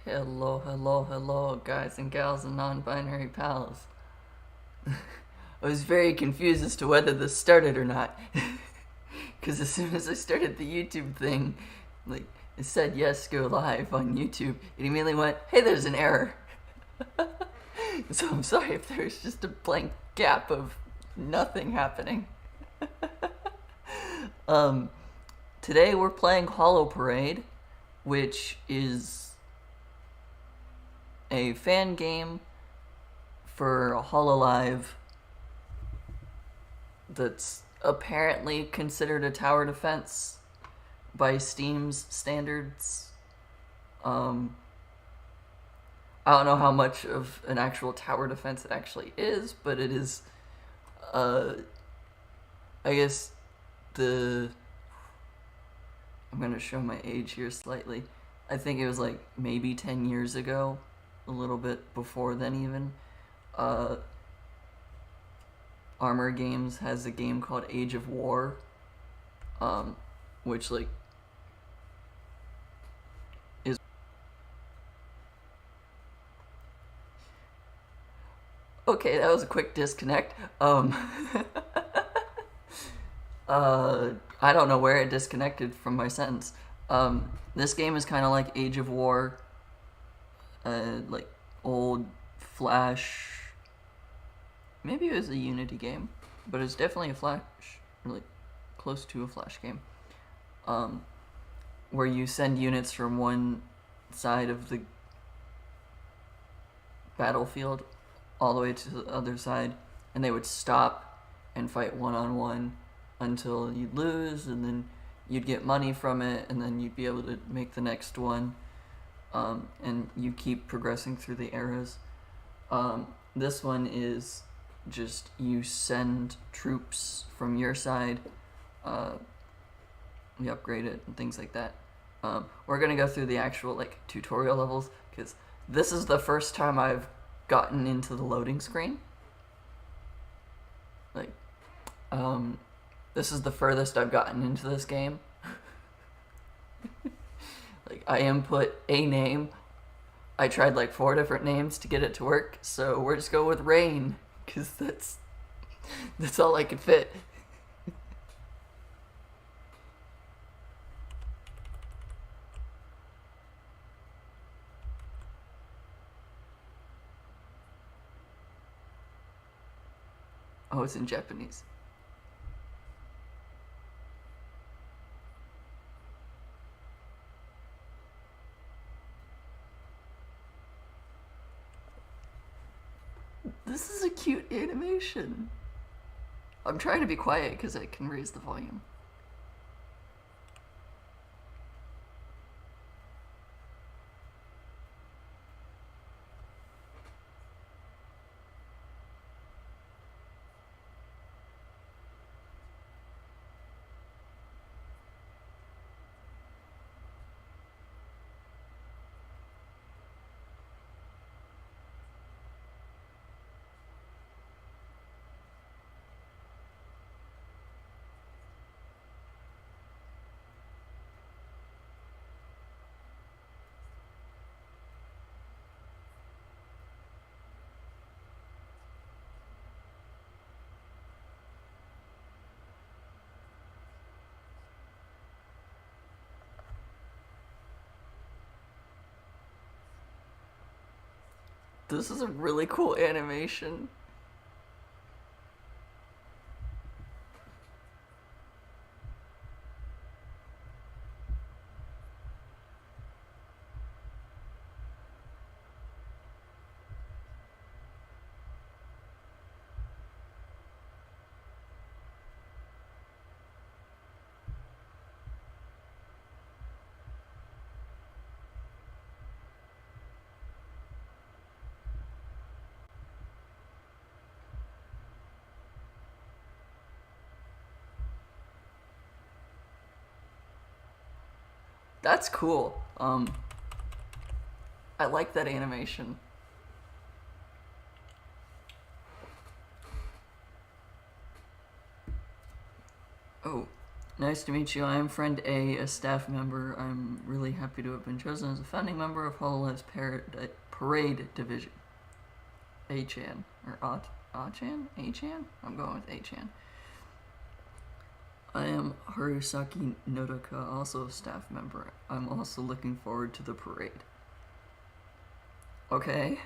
Hello, hello, hello, guys and gals and non-binary pals. I was very confused as to whether this started or not. Because as soon as I started the YouTube thing, like, it said yes, go live on YouTube, it immediately went, hey, there's an error. So I'm sorry if there's just a blank gap of nothing happening. um, Today we're playing Holo Parade, which is a fan game for Hololive that's apparently considered a tower defense by Steam's standards. I don't know how much of an actual tower defense it actually is, but it is, I guess I'm gonna show my age here slightly. I think it was like maybe 10 years ago, a little bit before then even. Armor Games has a game called Age of War, which like is okay. That was a quick disconnect. I don't know where it disconnected from my sentence. This game is kind of like Age of War, like old Flash. Maybe it was a Unity game, but it's definitely a Flash, or like close to a Flash game, where you send units from one side of the battlefield all the way to the other side, and they would stop and fight one-on-one until you'd lose, and then you'd get money from it, and then you'd be able to make the next one, and you keep progressing through the eras. This one is just you send troops from your side, you upgrade it and things like that. We're gonna go through the actual like tutorial levels because this is the first time I've gotten into the loading screen. Like, this is the furthest I've gotten into this game. Like, I input a name. I tried like 4 different names to get it to work, so we're just going with Rain, because that's all I could fit. Oh, it's in Japanese. This is a cute animation. I'm trying to be quiet because I can raise the volume. This is a really cool animation. That's cool. I like that animation. Oh, Nice to meet you. I am Friend A staff member. I'm really happy to have been chosen as a founding member of Hololive's Parade Division. A-chan. Or A-chan? A-chan? I'm going with A-chan. I am Harusaki Nodoka, also a staff member. I'm also looking forward to the parade. Okay.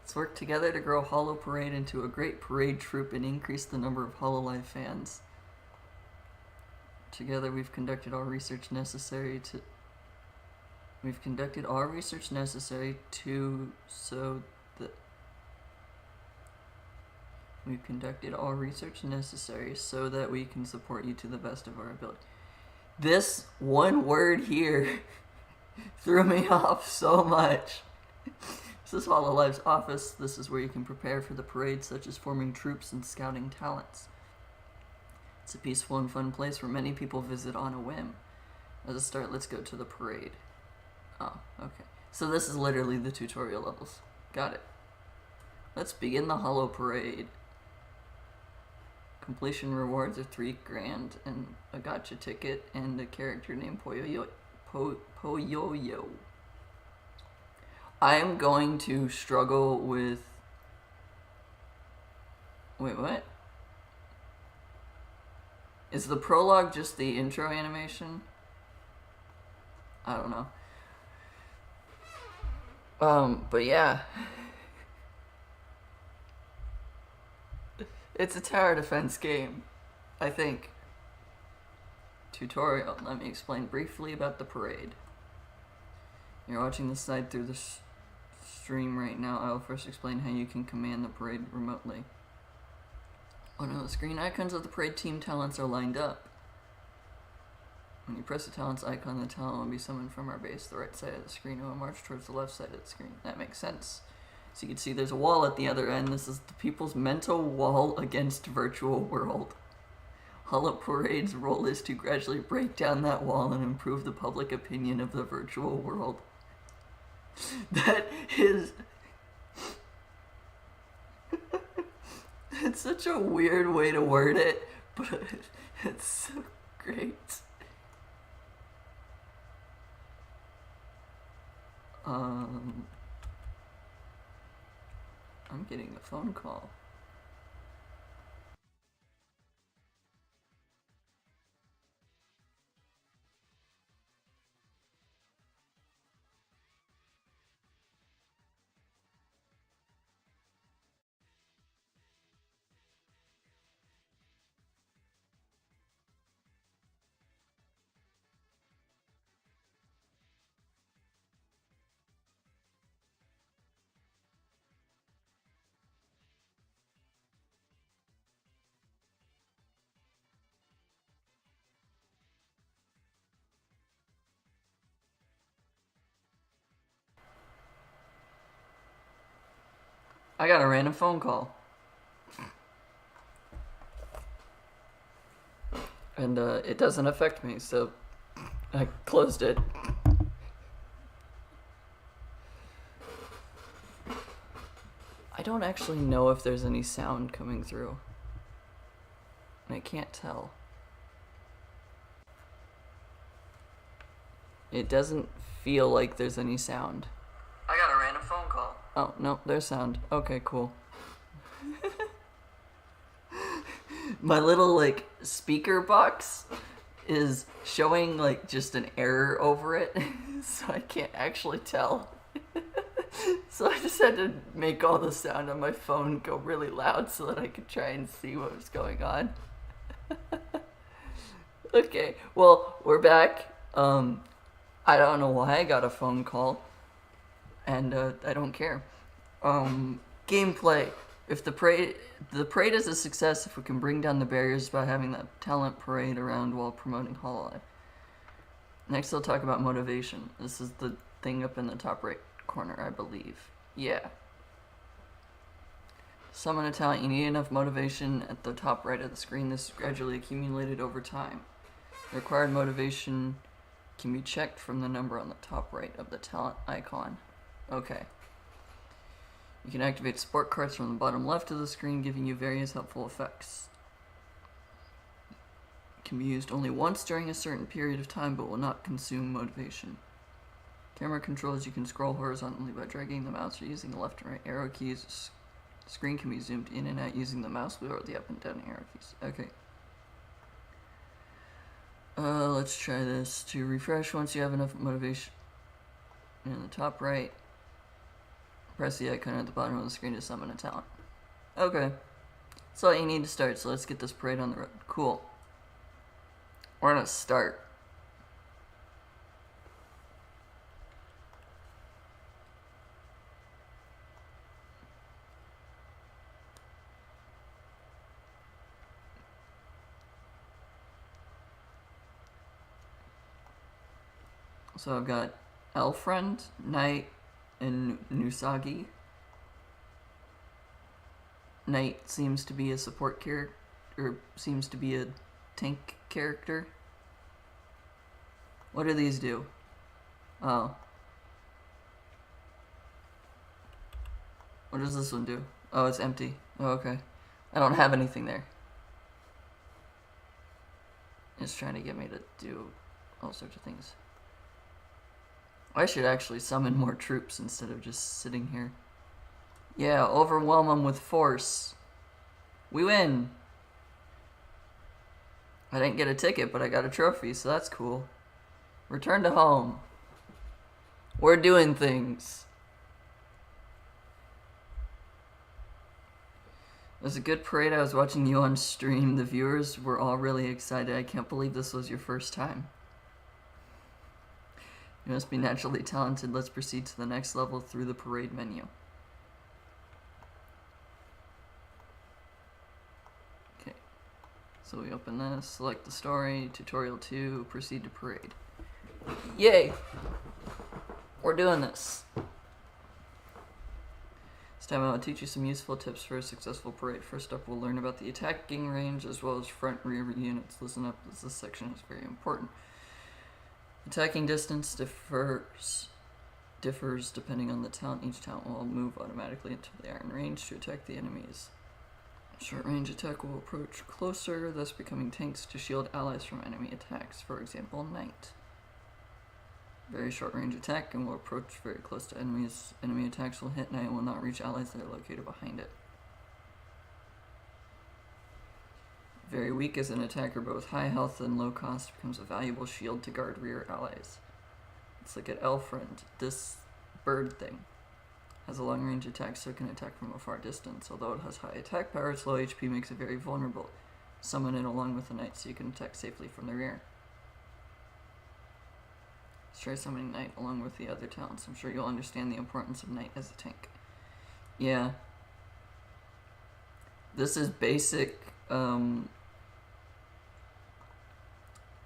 Let's work together to grow Holo Parade into a great parade troupe and increase the number of Hololive fans. Together we've conducted all research necessary to so that we can support you to the best of our ability. This one word here threw me off so much. This is Hololive's office. This is where you can prepare for the parade, such as forming troops and scouting talents. It's a peaceful and fun place where many people visit on a whim. As a start, let's go to the parade. Oh, okay. So this is literally the tutorial levels. Got it. Let's begin the Holo Parade. Completion rewards are $3 grand and a gacha ticket and a character named Poyoyo. I am going to struggle with... Wait, what? Is the prologue just the intro animation? I don't know. But yeah. It's a tower defense game, I think. Tutorial. Let me explain briefly about the parade. You're watching this side through the stream right now. I will first explain how you can command the parade remotely. One of the screen icons of the parade team talents are lined up. When you press the talents icon, the talent will be summoned from our base. The right side of the screen will march towards the left side of the screen. That makes sense. So you can see there's a wall at the other end. This is the people's mental wall against virtual world. Holo Parade's role is to gradually break down that wall and improve the public opinion of the virtual world. That is... It's such a weird way to word it, but it's so great. I'm getting a phone call. I got a random phone call. And it doesn't affect me, so I closed it. I don't actually know if there's any sound coming through. I can't tell. It doesn't feel like there's any sound. I got a random phone call. Oh, no, there's sound. Okay, cool. My little, like, speaker box is showing, like, just an error over it, so I can't actually tell. So I just had to make all the sound on my phone go really loud so that I could try and see what was going on. Okay, well, we're back. I don't know why I got a phone call, and I don't care. Gameplay. If the parade is a success if we can bring down the barriers by having that talent parade around while promoting Hololive. Next, I'll talk about motivation. This is the thing up in the top right corner, I believe. Yeah. Summon a talent. You need enough motivation at the top right of the screen. This is gradually accumulated over time. The required motivation can be checked from the number on the top right of the talent icon. Okay. You can activate support cards from the bottom left of the screen, giving you various helpful effects. Can be used only once during a certain period of time, but will not consume motivation. Camera controls, you can scroll horizontally by dragging the mouse or using the left and right arrow keys. Screen can be zoomed in and out using the mouse wheel or the up and down arrow keys. Okay. Let's try this. To refresh, once you have enough motivation, in the top right, press the icon at the bottom of the screen to summon a talent. Okay. That's all you need to start, so let's get this parade on the road. Cool. We're gonna start. So I've got Elfriend, Knight, and Nusagi. Knight seems to be a support character, or seems to be a tank character. What do these do? Oh. What does this one do? Oh, it's empty. Oh, okay. I don't have anything there. It's trying to get me to do all sorts of things. I should actually summon more troops instead of just sitting here. Yeah, overwhelm them with force. We win! I didn't get a ticket, but I got a trophy, so that's cool. Return to home. We're doing things. It was a good parade. I was watching you on stream. The viewers were all really excited. I can't believe this was your first time. You must be naturally talented. Let's proceed to the next level through the parade menu. Okay. So we open this, select the story, tutorial 2, proceed to parade. Yay! We're doing this. This time I'll teach you some useful tips for a successful parade. First up, we'll learn about the attacking range as well as front and rear units. Listen up, as this section is very important. Attacking distance differs depending on the talent. Each talent will move automatically until they are in range to attack the enemies. Short range attack will approach closer, thus becoming tanks to shield allies from enemy attacks. For example, Knight. Very short range attack and will approach very close to enemies. Enemy attacks will hit Knight and will not reach allies that are located behind it. Very weak as an attacker, but with high health and low cost becomes a valuable shield to guard rear allies. Let's look at Elfriend. This bird thing has a long range attack, so it can attack from a far distance. Although it has high attack power, its low HP makes it very vulnerable. Summon it along with the Knight so you can attack safely from the rear. Let's try summoning Knight along with the other talents. I'm sure you'll understand the importance of Knight as a tank. Yeah. This is basic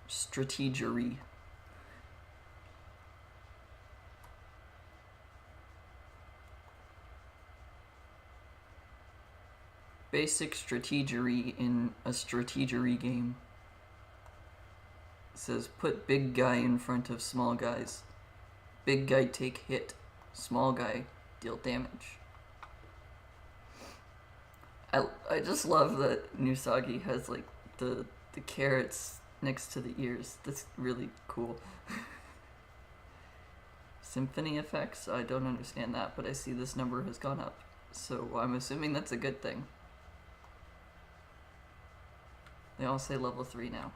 strategery. Basic strategery in a strategery game. It says put big guy in front of small guys. Big guy take hit. Small guy deal damage. I just love that Nusagi has like the carrots next to the ears. That's really cool. Symphony effects? I don't understand that, but I see this number has gone up. So I'm assuming that's a good thing. They all say level 3 now.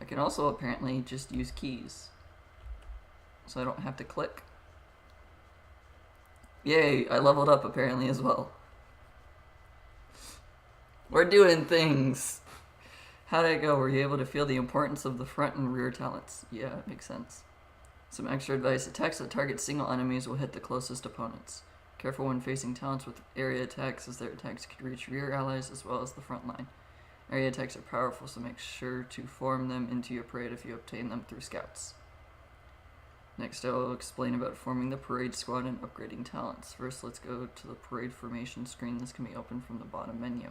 I can also apparently just use keys. So I don't have to click. Yay, I leveled up apparently as well. We're doing things! How'd it go? Were you able to feel the importance of the front and rear talents? Yeah, it makes sense. Some extra advice. Attacks that target single enemies will hit the closest opponents. Careful when facing talents with area attacks, as their attacks can reach rear allies as well as the front line. Area attacks are powerful, so make sure to form them into your parade if you obtain them through scouts. Next, I will explain about forming the parade squad and upgrading talents. First, let's go to the parade formation screen. This can be opened from the bottom menu.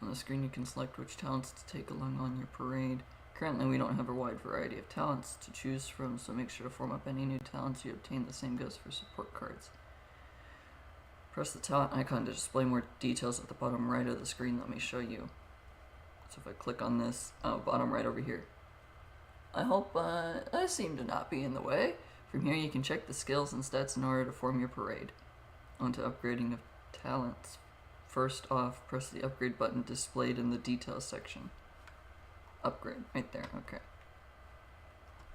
On the screen, you can select which talents to take along on your parade. Currently, we don't have a wide variety of talents to choose from, so make sure to form up any new talents you obtain. The same goes for support cards. Press the talent icon to display more details at the bottom right of the screen. Let me show you. So if I click on this, bottom right over here. I hope I seem to not be in the way. From here you can check the skills and stats in order to form your parade. On to upgrading of talents. First off, press the upgrade button displayed in the details section. Upgrade, right there, okay.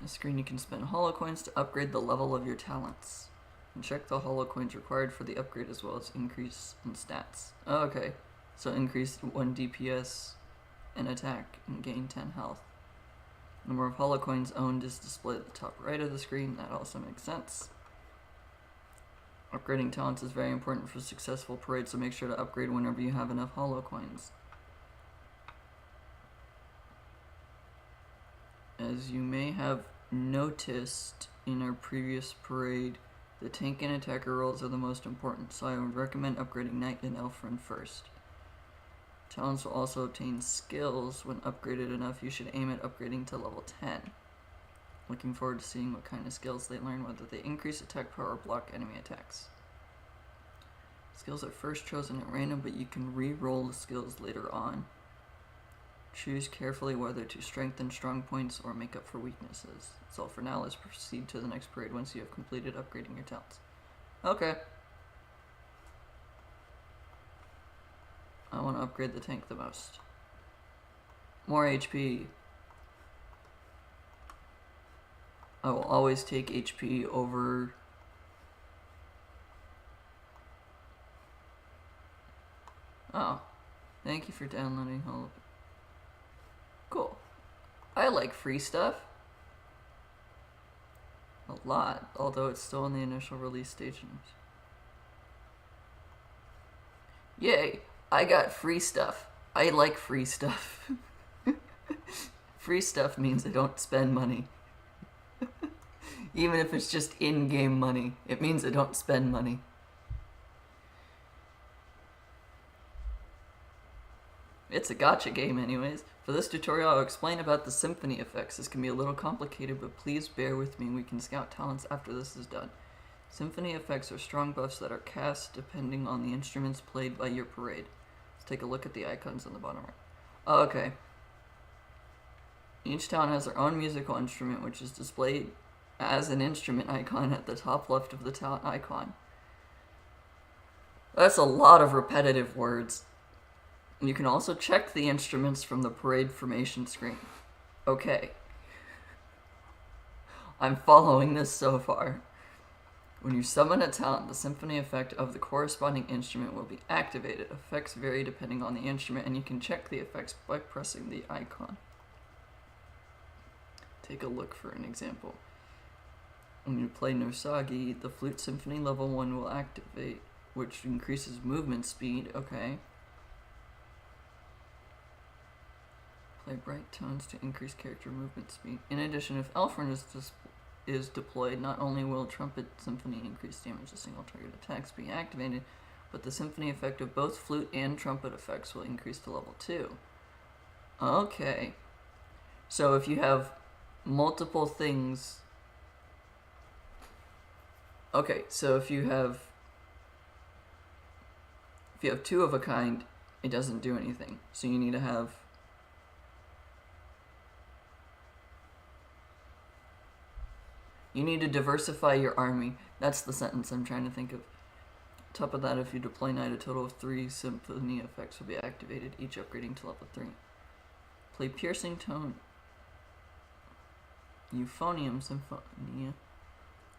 On the screen you can spend holo coins to upgrade the level of your talents. And check the holo coins required for the upgrade as well as increase in stats. Oh, okay, so increase 1 DPS and attack and gain 10 health. Number of holo coins owned is displayed at the top right of the screen. That also makes sense. Upgrading talents is very important for successful parades, so make sure to upgrade whenever you have enough holo coins. As you may have noticed in our previous parade, the tank and attacker roles are the most important, so I would recommend upgrading Knight and Elfrin first. Talents will also obtain skills. When upgraded enough, you should aim at upgrading to level 10. Looking forward to seeing what kind of skills they learn, whether they increase attack power or block enemy attacks. Skills are first chosen at random, but you can re-roll the skills later on. Choose carefully whether to strengthen strong points or make up for weaknesses. That's all for now. Let's proceed to the next parade once you have completed upgrading your talents. Okay. I want to upgrade the tank the most. More HP. I will always take HP over... Oh. Thank you for downloading Holo. Cool. I like free stuff. A lot, although it's still in the initial release stages. Yay! I got free stuff. I like free stuff. Free stuff means I don't spend money. Even if it's just in-game money, it means I don't spend money. It's a gacha game anyways. For this tutorial I'll explain about the symphony effects. This can be a little complicated, but please bear with me. We can scout talents after this is done. Symphony effects are strong buffs that are cast depending on the instruments played by your parade. Let's take a look at the icons on the bottom right. Oh, okay. Each talent has their own musical instrument, which is displayed as an instrument icon at the top left of the talent icon. That's a lot of repetitive words. You can also check the instruments from the parade formation screen. Okay. I'm following this so far. When you summon a talent, the symphony effect of the corresponding instrument will be activated. Effects vary depending on the instrument, and you can check the effects by pressing the icon. Take a look for an example. When you play Nosagi, the flute symphony level 1 will activate, which increases movement speed. Okay. Play bright tones to increase character movement speed. In addition, if Elfrin is deployed, not only will Trumpet Symphony increase damage to single target attacks be activated, but the symphony effect of both flute and trumpet effects will increase to level 2. Okay. So if you have multiple things... Okay, so if you have two of a kind, it doesn't do anything. So you need to have... You need to diversify your army. That's the sentence I'm trying to think of. On top of that, if you deploy Knight, a total of 3 symphony effects will be activated, each upgrading to level 3. Play Piercing Tone. Euphonium Symphonia.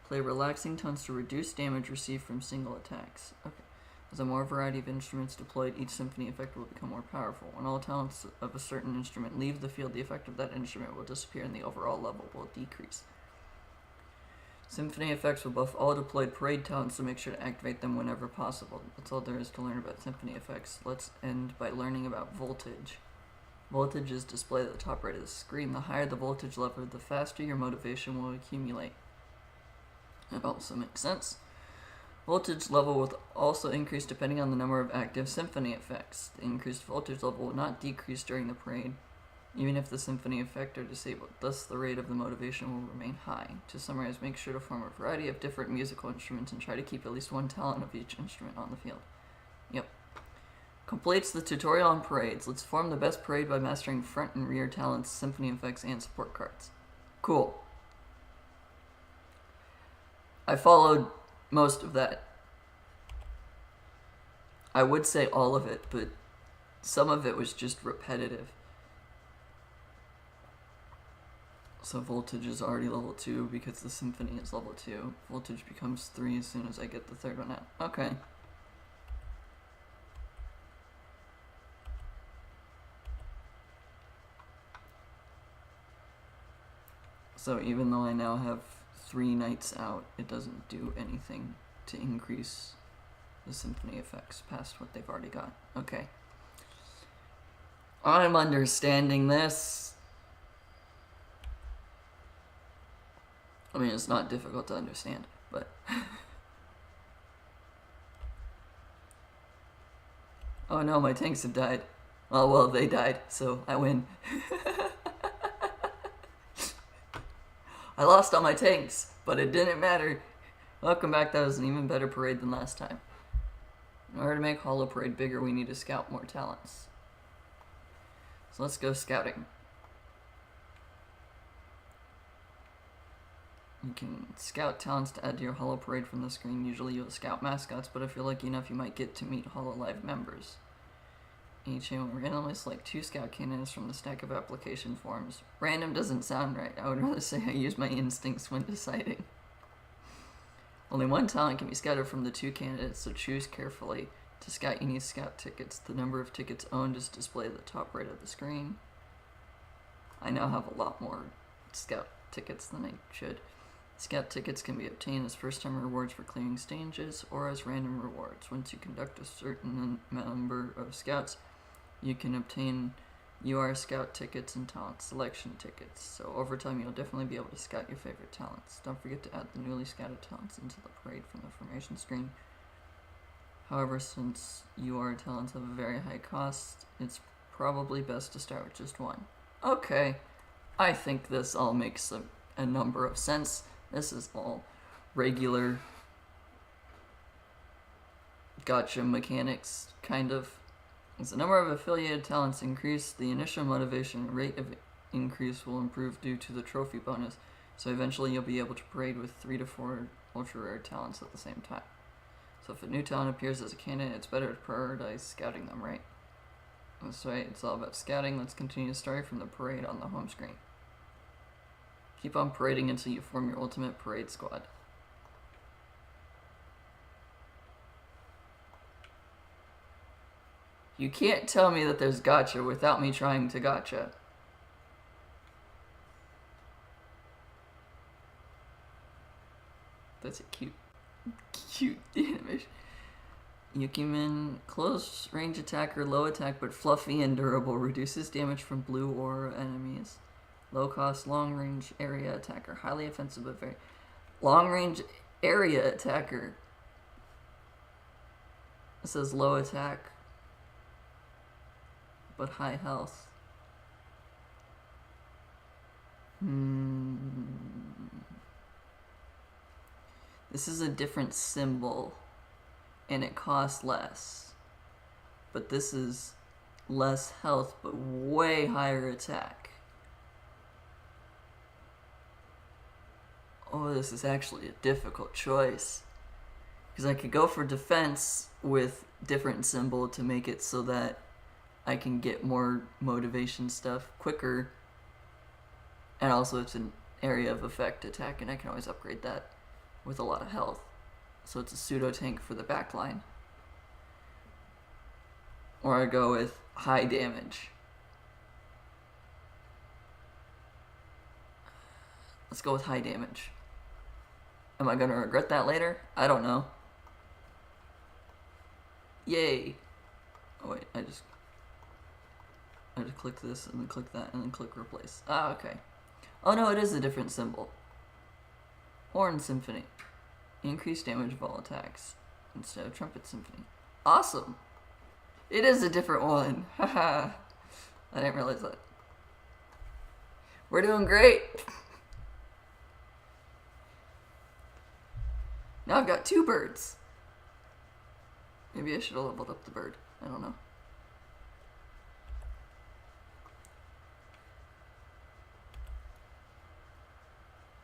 Play relaxing tones to reduce damage received from single attacks. Okay. As a more variety of instruments deployed, each symphony effect will become more powerful. When all talents of a certain instrument leave the field, the effect of that instrument will disappear and the overall level will decrease. Symphony effects will buff all deployed parade talents, so make sure to activate them whenever possible. That's all there is to learn about symphony effects. Let's end by learning about voltage. Voltage is displayed at the top right of the screen. The higher the voltage level, the faster your motivation will accumulate. That also makes sense. Voltage level will also increase depending on the number of active symphony effects. The increased voltage level will not decrease during the parade. even if the symphony effect are disabled. Thus, the rate of the motivation will remain high. To summarize, make sure to form a variety of different musical instruments and try to keep at least one talent of each instrument on the field. Yep. Completes the tutorial on parades. Let's form the best parade by mastering front and rear talents, symphony effects, and support cards. Cool. I followed most of that. I would say all of it, but some of it was just repetitive. So voltage is already level 2 because the symphony is level 2. Voltage becomes 3 as soon as I get the third one out. Okay. So even though I now have 3 knights out, it doesn't do anything to increase the symphony effects past what they've already got. Okay. I'm understanding this. I mean, it's not difficult to understand, but... Oh no, my tanks have died. Oh well, they died, so I win. I lost all my tanks, but it didn't matter. Welcome back, that was an even better parade than last time. In order to make Holo Parade bigger, we need to scout more talents. So let's go scouting. You can scout talents to add to your Holo Parade from the screen. Usually you'll scout mascots, but if you're lucky enough, you might get to meet Hololive members. Each team will randomly select 2 scout candidates from the stack of application forms. Random doesn't sound right. I would rather say I use my instincts when deciding. Only 1 talent can be scouted from the 2 candidates, so choose carefully. To scout, you need scout tickets. The number of tickets owned is displayed at the top right of the screen. I now have a lot more scout tickets than I should. Scout tickets can be obtained as first-time rewards for clearing stages or as random rewards. Once you conduct a certain number of scouts, you can obtain UR scout tickets and talent selection tickets. So over time, you'll definitely be able to scout your favorite talents. Don't forget to add the newly scouted talents into the parade from the formation screen. However, since UR talents have a very high cost, it's probably best to start with just 1. Okay, I think this all makes a number of sense. This is all regular gacha mechanics, kind of. As the number of affiliated talents increase, the initial motivation rate of increase will improve due to the trophy bonus, so eventually you'll be able to parade with 3 to 4 ultra rare talents at the same time. So if a new talent appears as a candidate, it's better to prioritize scouting them, right? That's right, it's all about scouting. Let's continue the story from the parade on the home screen. Keep on parading until you form your ultimate parade squad. You can't tell me that there's gacha without me trying to gacha. That's a cute animation. Yukimin, close range attacker, low attack, but fluffy and durable. Reduces damage from blue aura enemies. Low cost, long range area attacker. Highly offensive, but very... Long range area attacker. It says low attack, but high health. This is a different symbol, and it costs less. But this is less health, but way higher attack. Oh, this is actually a difficult choice. Because I could go for defense with different symbol to make it so that I can get more motivation stuff quicker. And also it's an area of effect attack, and I can always upgrade that with a lot of health. So it's a pseudo tank for the back line. Or I go with high damage. Let's go with high damage. Am I gonna regret that later? I don't know. Yay! Oh wait, I just click this and then click that and then click replace. Ah, okay. Oh no, it is a different symbol. Horn Symphony. Increased damage of all attacks instead of Trumpet Symphony. Awesome! It is a different one. Haha. I didn't realize that. We're doing great. Now I've got 2 birds. Maybe I should have leveled up the bird. I don't know.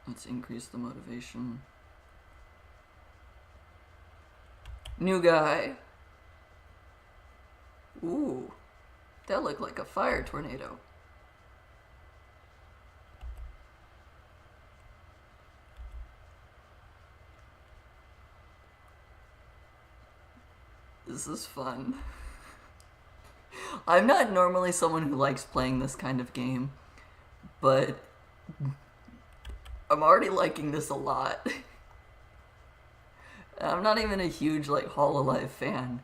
Let's increase the motivation. New guy. Ooh. That looked like a fire tornado. This is fun. I'm not normally someone who likes playing this kind of game, but I'm already liking this a lot. I'm not even a huge, like, Hololive fan.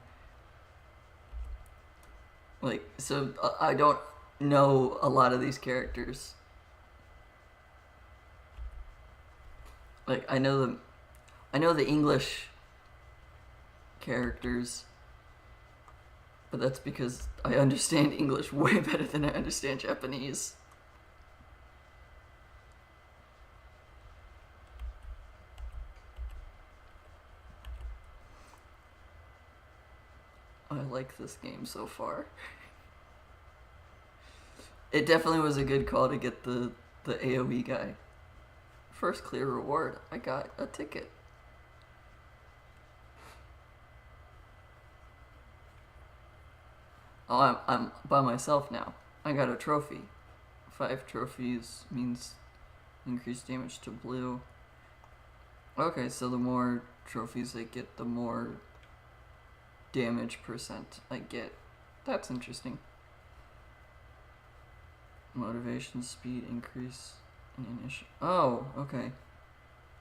Like, so I don't know a lot of these characters. Like, I know the English characters, but that's because I understand English way better than I understand Japanese. I like this game so far. It definitely was a good call to get the AoE guy. First clear reward, I got a ticket. Oh, I'm by myself now. I got a trophy. 5 trophies means increased damage to blue. Okay, so the more trophies I get, the more damage percent I get. That's interesting. Motivation, speed increase, and initial. Oh, okay.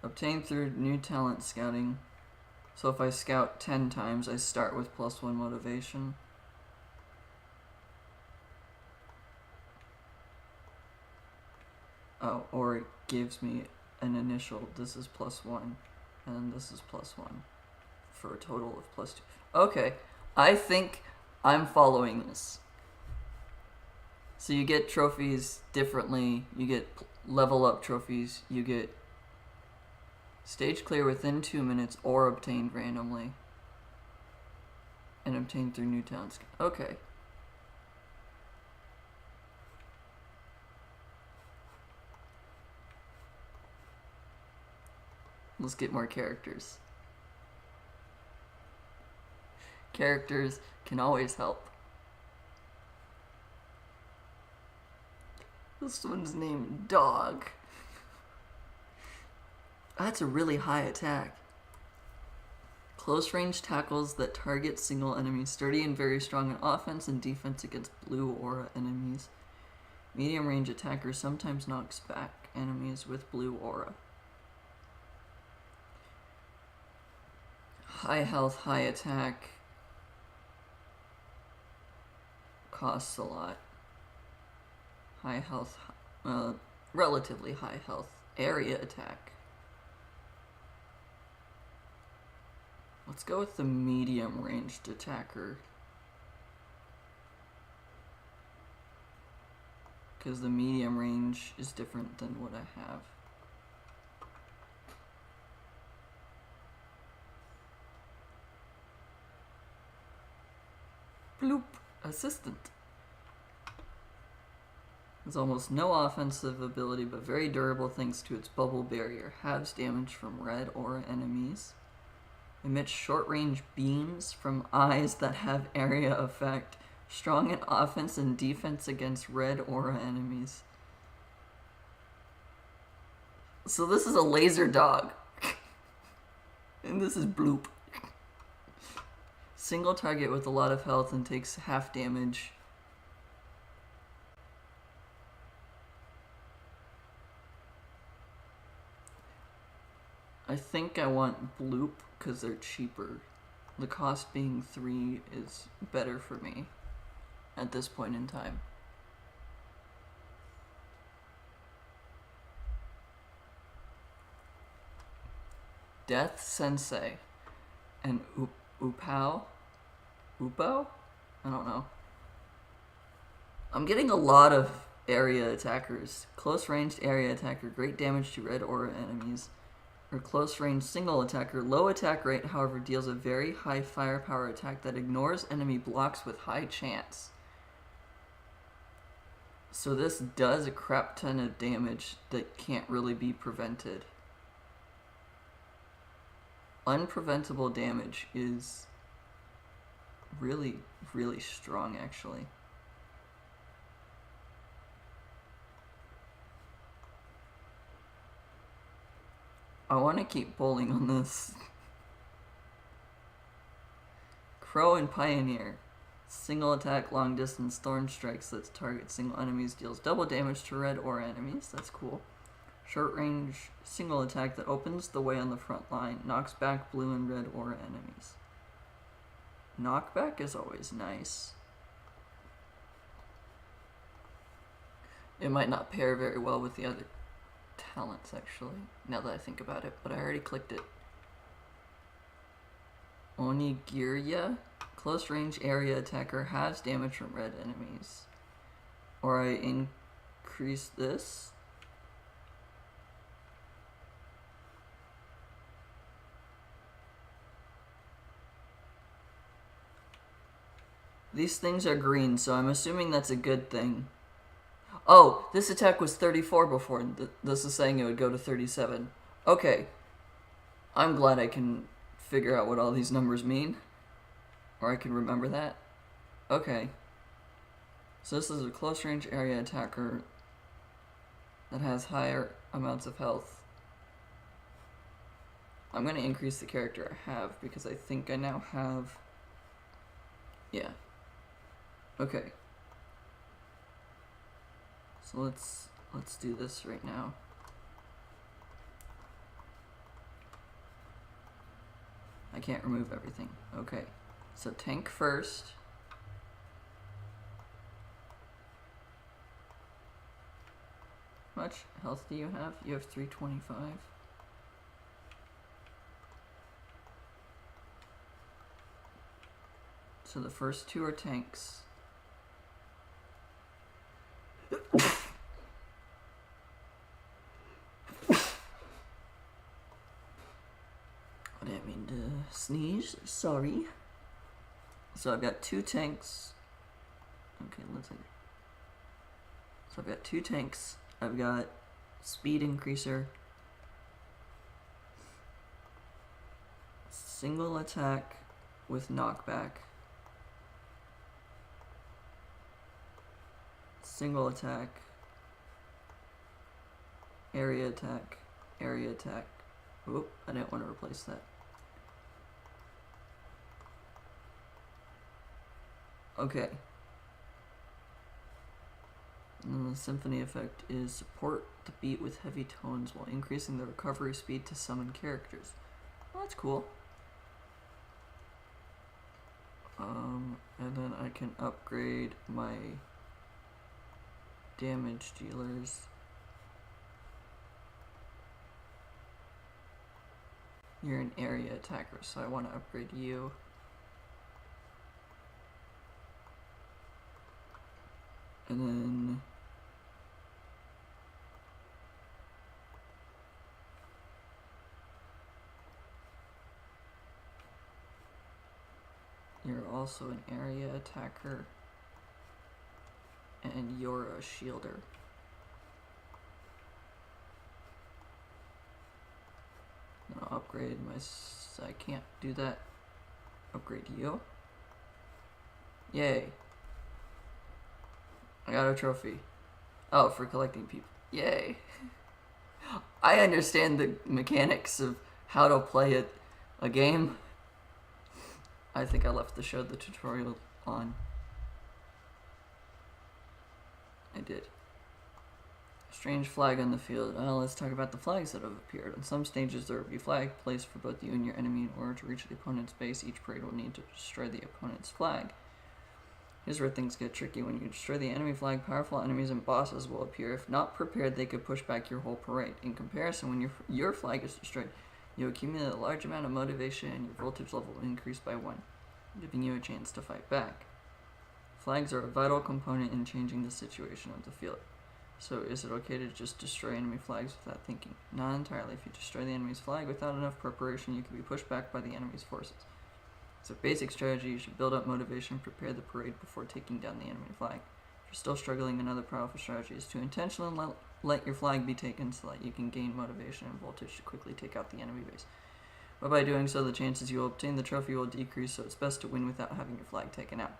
Obtained through new talent scouting. So if I scout 10 times, I start with +1 motivation. Oh, or it gives me an initial. This is +1, and this is +1, for a total of +2. Okay, I think I'm following this. So you get trophies differently. You get level up trophies. You get stage clear within 2 minutes or obtained randomly. And obtained through new talents. Okay. Let's get more characters. Characters can always help. This one's named Dog. That's a really high attack. Close range tackles that target single enemies. Sturdy and very strong in offense and defense against blue aura enemies. Medium range attacker sometimes knocks back enemies with blue aura. High health, high attack. Costs a lot. High health, relatively high health. Area attack. Let's go with the medium ranged attacker. Because the medium range is different than what I have. Bloop. Assistant. Has almost no offensive ability, but very durable thanks to its bubble barrier. Halves damage from red aura enemies. Emits short-range beams from eyes that have area effect. Strong in offense and defense against red aura enemies. So this is a laser dog. And this is Bloop. Single target with a lot of health and takes half damage. I think I want Bloop because they're cheaper. The cost being 3 is better for me at this point in time. Death Sensei and Upao? Upo? I don't know. I'm getting a lot of area attackers. close ranged area attacker, great damage to red aura enemies. Or close range single attacker, low attack rate, however, deals a very high firepower attack that ignores enemy blocks with high chance. So this does a crap ton of damage that can't really be prevented. Unpreventable damage is really, really strong, actually. I want to keep bowling on this. Crow and Pioneer. Single attack, long distance, thorn strikes that target single enemies, deals double damage to red aura enemies. That's cool. Short range, single attack that opens the way on the front line, knocks back blue and red aura enemies. Knockback is always nice. It might not pair very well with the other talents, actually, now that I think about it, but I already clicked it. Onigiriya, close range area attacker, has damage from red enemies. Or I increase this. These things are green, so I'm assuming that's a good thing. Oh, this attack was 34 before. This is saying it would go to 37. Okay. I'm glad I can figure out what all these numbers mean. Or I can remember that. Okay. So this is a close range area attacker that has higher amounts of health. I'm going to increase the character I have because I think I now have... Yeah. Okay. So let's do this right now. I can't remove everything. Okay. So tank first. How much health do you have? You have 325. So the first two are tanks. I didn't mean to sneeze, sorry. So I've got two tanks. Okay, let's see. So I've got two tanks. I've got speed increaser, single attack with knockback, single attack, area attack, area attack. Oop, I didn't want to replace that. Okay. And then the symphony effect is support the beat with heavy tones while increasing the recovery speed to summon characters. Well, that's cool. And then I can upgrade my damage dealers. You're an area attacker, so I want to upgrade you. And then you're also an area attacker, and you're a shielder. Then I'll upgrade my... I can't do that. Upgrade you. Yay. I got a trophy. Oh, for collecting people. Yay. I understand the mechanics of how to play a game. I think I left the tutorial on. I did. Strange flag on the field. Well, let's talk about the flags that have appeared. On some stages there will be flag placed for both you and your enemy. In order to reach the opponent's base, each parade will need to destroy the opponent's flag. Here's where things get tricky. When you destroy the enemy flag, powerful enemies and bosses will appear. If not prepared, they could push back your whole parade. In comparison, when your flag is destroyed, you accumulate a large amount of motivation and your voltage level will increase by 1, giving you a chance to fight back. Flags are a vital component in changing the situation of the field. So is it okay to just destroy enemy flags without thinking? Not entirely. If you destroy the enemy's flag without enough preparation, you can be pushed back by the enemy's forces. It's a basic strategy. You should build up motivation and prepare the parade before taking down the enemy flag. If you're still struggling, another powerful strategy is to intentionally let your flag be taken so that you can gain motivation and voltage to quickly take out the enemy base. But by doing so, the chances you will obtain the trophy will decrease, so it's best to win without having your flag taken out.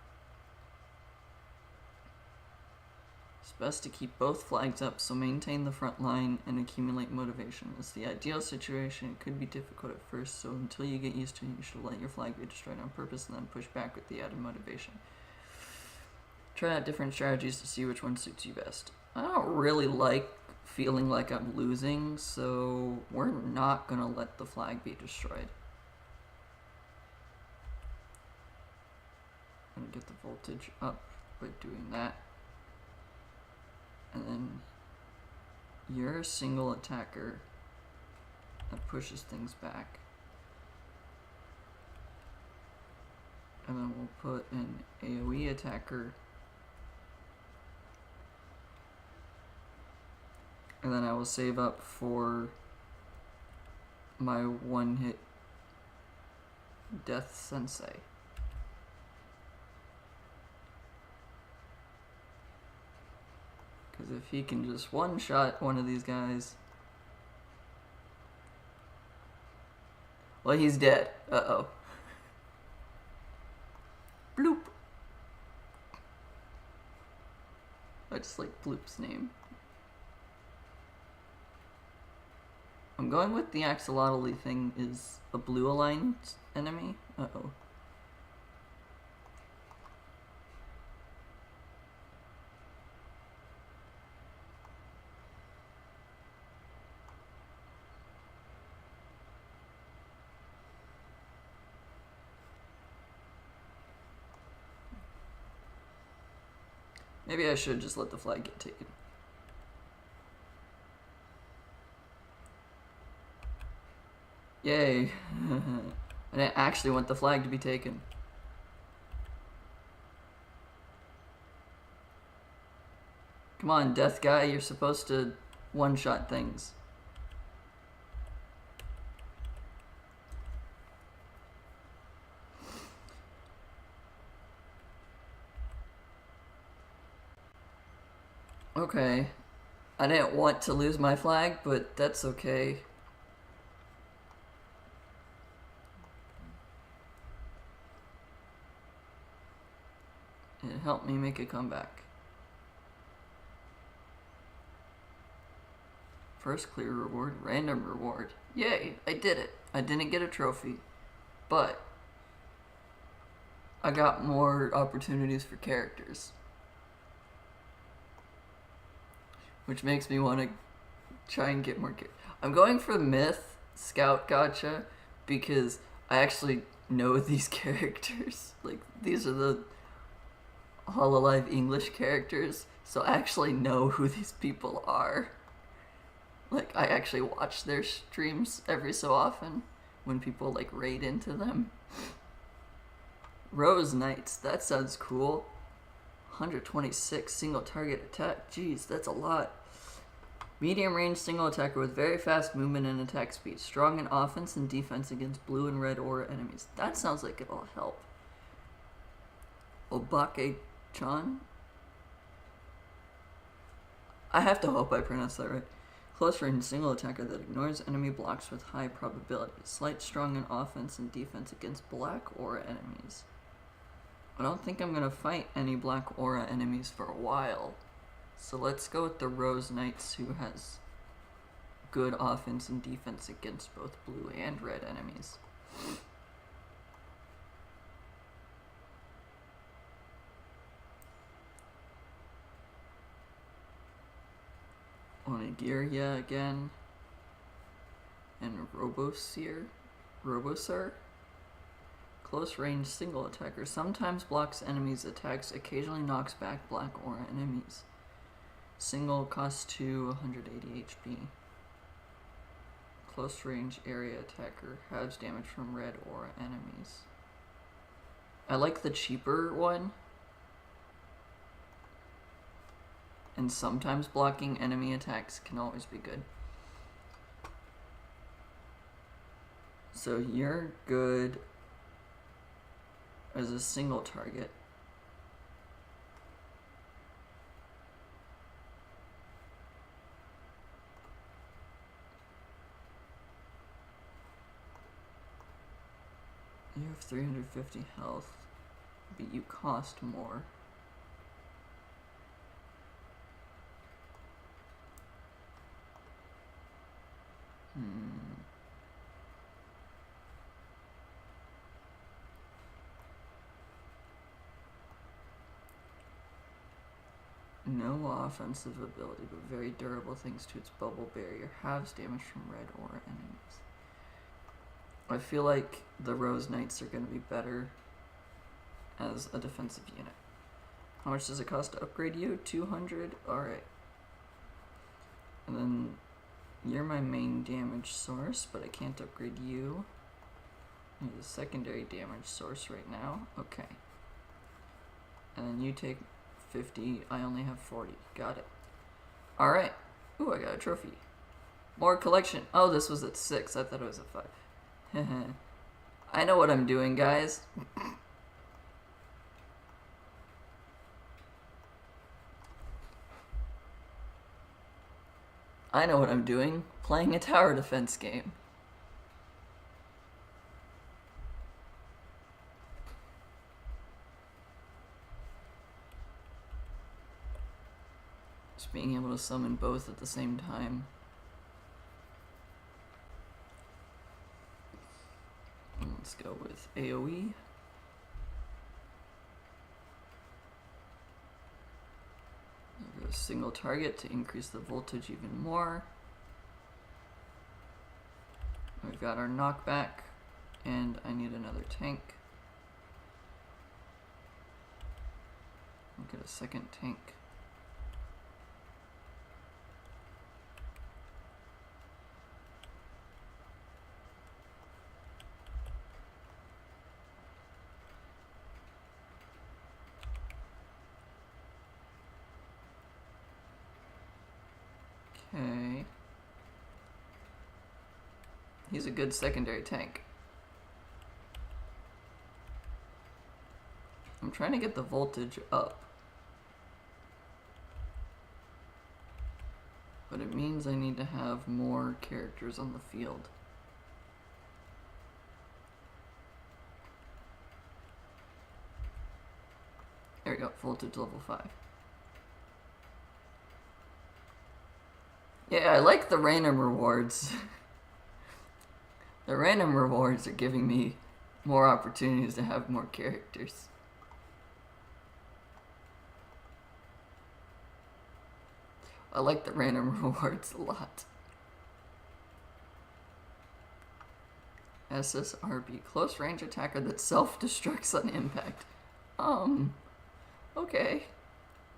It's best to keep both flags up, so maintain the front line and accumulate motivation. It's the ideal situation. It could be difficult at first, so until you get used to it, you should let your flag be destroyed on purpose and then push back with the added motivation. Try out different strategies to see which one suits you best. I don't really like feeling like I'm losing, so we're not gonna let the flag be destroyed. I'm gonna get the voltage up by doing that. And then you're a single attacker that pushes things back. And then we'll put an AoE attacker. And then I will save up for my one-hit Death Sensei. Because if he can just one-shot one of these guys... Well, he's dead. Uh-oh. Bloop. I just like Bloop's name. I'm going with the axolotl thing is a blue aligned enemy. Uh-oh. Maybe I should just let the flag get taken. Yay. I didn't actually want the flag to be taken. Come on, death guy, you're supposed to one-shot things. Okay. I didn't want to lose my flag, but that's okay. It helped me make a comeback. First clear reward, random reward. Yay, I did it. I didn't get a trophy, but I got more opportunities for characters. Which makes me want to try and get more characters. I'm going for Myth Scout Gacha because I actually know these characters. Like, these are the Hololive English characters, so I actually know who these people are. Like, I actually watch their streams every so often when people, like, raid into them. Rose Knights, that sounds cool. 126 single target attack. Jeez, that's a lot. Medium range single attacker with very fast movement and attack speed. Strong in offense and defense against blue and red aura enemies. That sounds like it'll help. Obake-chan? I have to hope I pronounced that right. Close range single attacker that ignores enemy blocks with high probability. Slight strong in offense and defense against black aura enemies. I don't think I'm gonna fight any black aura enemies for a while. So let's go with the Rose Knights, who has good offense and defense against both blue and red enemies. Onigiri again. And Robosir. Close range single attacker. Sometimes blocks enemies' attacks, occasionally knocks back black aura enemies. Single costs 2, 180 HP. Close range area attacker. Halves damage from red aura enemies. I like the cheaper one. And sometimes blocking enemy attacks can always be good. So you're good as a single target. You have 350 health, but you cost more. No offensive ability, but very durable thanks to its bubble barrier. Halves damage from red aura enemies. I feel like the Rose Knights are going to be better as a defensive unit. How much does it cost to upgrade you? 200? Alright. And then you're my main damage source, but I can't upgrade you. You're the secondary damage source right now. Okay. And then you take 50. I only have 40. Got it. Alright. Ooh, I got a trophy. More collection. Oh, this was at 6. I thought it was at 5. I know what I'm doing, guys. I know what I'm doing. Playing a tower defense game. Just being able to summon both at the same time. Let's go with AoE. I'll go single target to increase the voltage even more. We've got our knockback, and I need another tank. We'll get a second tank. Okay. He's a good secondary tank. I'm trying to get the voltage up. But it means I need to have more characters on the field. There we go, voltage level 5. Yeah, I like the random rewards. The random rewards are giving me more opportunities to have more characters. I like the random rewards a lot. SSRB, close range attacker that self-destructs on impact. Okay.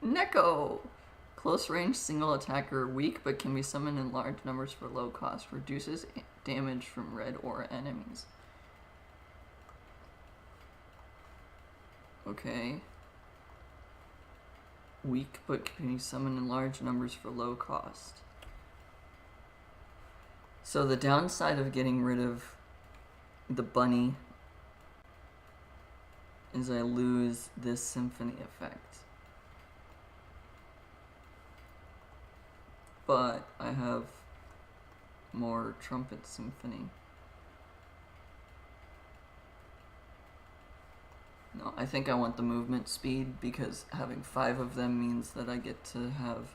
Neko! Close range single attacker, weak but can be summoned in large numbers for low cost. Reduces damage from red aura enemies. Okay. Weak but can be summoned in large numbers for low cost. So the downside of getting rid of the bunny is I lose this symphony effect. But I have more trumpet symphony. No, I think I want the movement speed because having 5 of them means that I get to have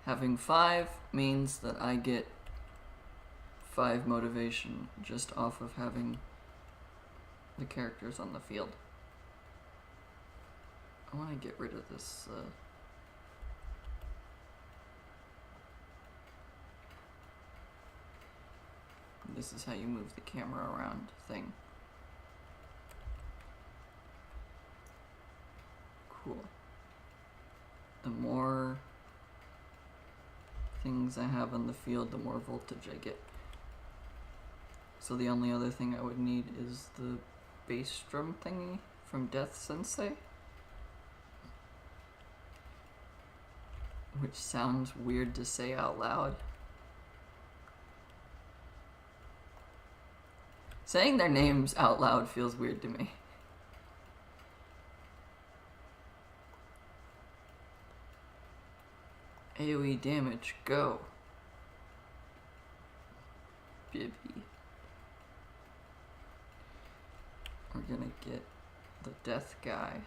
having 5 means that I get 5 motivation just off of having the characters on the field. I want to get rid of this this is how you move the camera around thing. Cool. The more things I have on the field, the more voltage I get. So the only other thing I would need is the bass drum thingy from Death Sensei. Which sounds weird to say out loud. Saying their names out loud feels weird to me. AoE damage, go. Bibby. We're gonna get the death guy.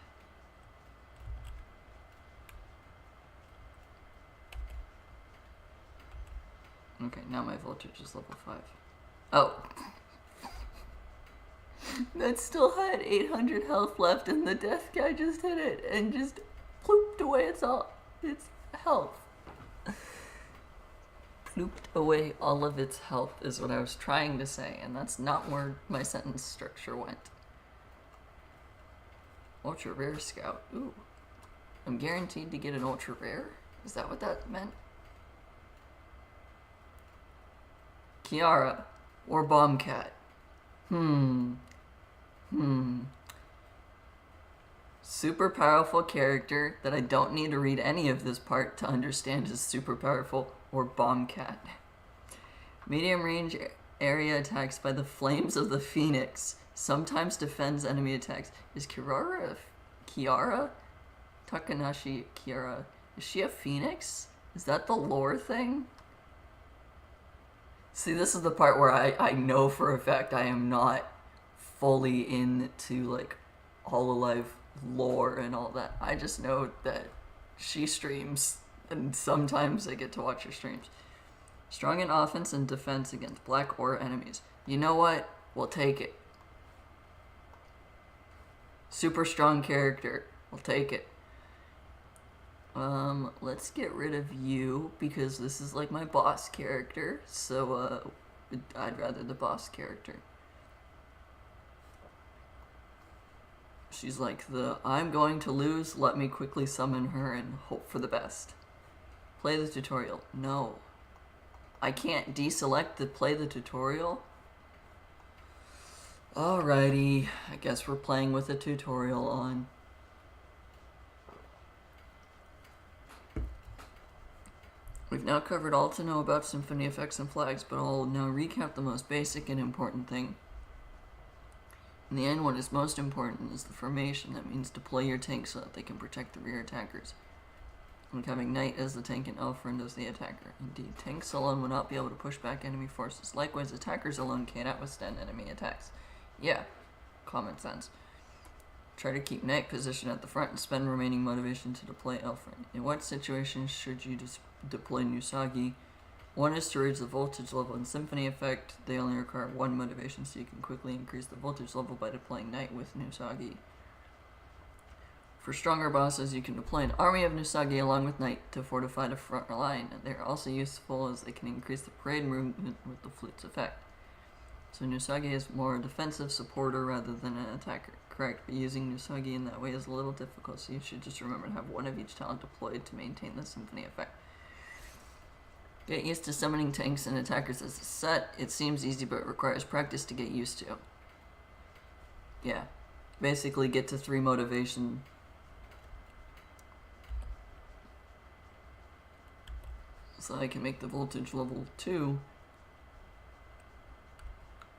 Okay, now my voltage is level 5. Oh. That still had 800 health left, and the death guy just hit it and just plooped away its health. Plooped away all of its health is what I was trying to say, and that's not where my sentence structure went. Ultra rare scout. Ooh. I'm guaranteed to get an ultra rare? Is that what that meant? Kiara or Bombcat? Super powerful character that I don't need to read any of this part to understand is super powerful, or Bombcat. Medium range area attacks by the flames of the phoenix. Sometimes defends enemy attacks. Is Kiara Takanashi Kiara? Is she a phoenix? Is that the lore thing? See, this is the part where I know for a fact I am not fully into, like, Hololive lore and all that. I just know that she streams, and sometimes I get to watch her streams. Strong in offense and defense against black ore enemies. You know what? We'll take it. Super strong character. We'll take it. Let's get rid of you, because this is like my boss character, so, I'd rather the boss character. She's like I'm going to lose, let me quickly summon her and hope for the best. Play the tutorial. No. I can't deselect the play the tutorial? Alrighty, I guess we're playing with a tutorial on. We've now covered all to know about symphony effects and flags, but I'll now recap the most basic and important thing. In the end, what is most important is the formation. That means deploy your tank so that they can protect the rear attackers. Like having Knight as the tank and Elfriend as the attacker. Indeed, tanks alone will not be able to push back enemy forces. Likewise, attackers alone cannot withstand enemy attacks. Yeah, common sense. Try to keep Knight positioned at the front and spend remaining motivation to deploy Elfriend. In what situations should you deploy Nusagi? One is to raise the voltage level in Symphony effect. They only require one motivation, so you can quickly increase the voltage level by deploying Knight with Nusagi. For stronger bosses, you can deploy an army of Nusagi along with Knight to fortify the front line. They're also useful as they can increase the parade movement with the flute's effect. So Nusagi is more a defensive supporter rather than an attacker. Correct, but using Nusagi in that way is a little difficult, so you should just remember to have one of each talent deployed to maintain the Symphony effect. Get used to summoning tanks and attackers as a set. It seems easy, but it requires practice to get used to. Yeah. Basically get to 3 motivation. So I can make the voltage level 2.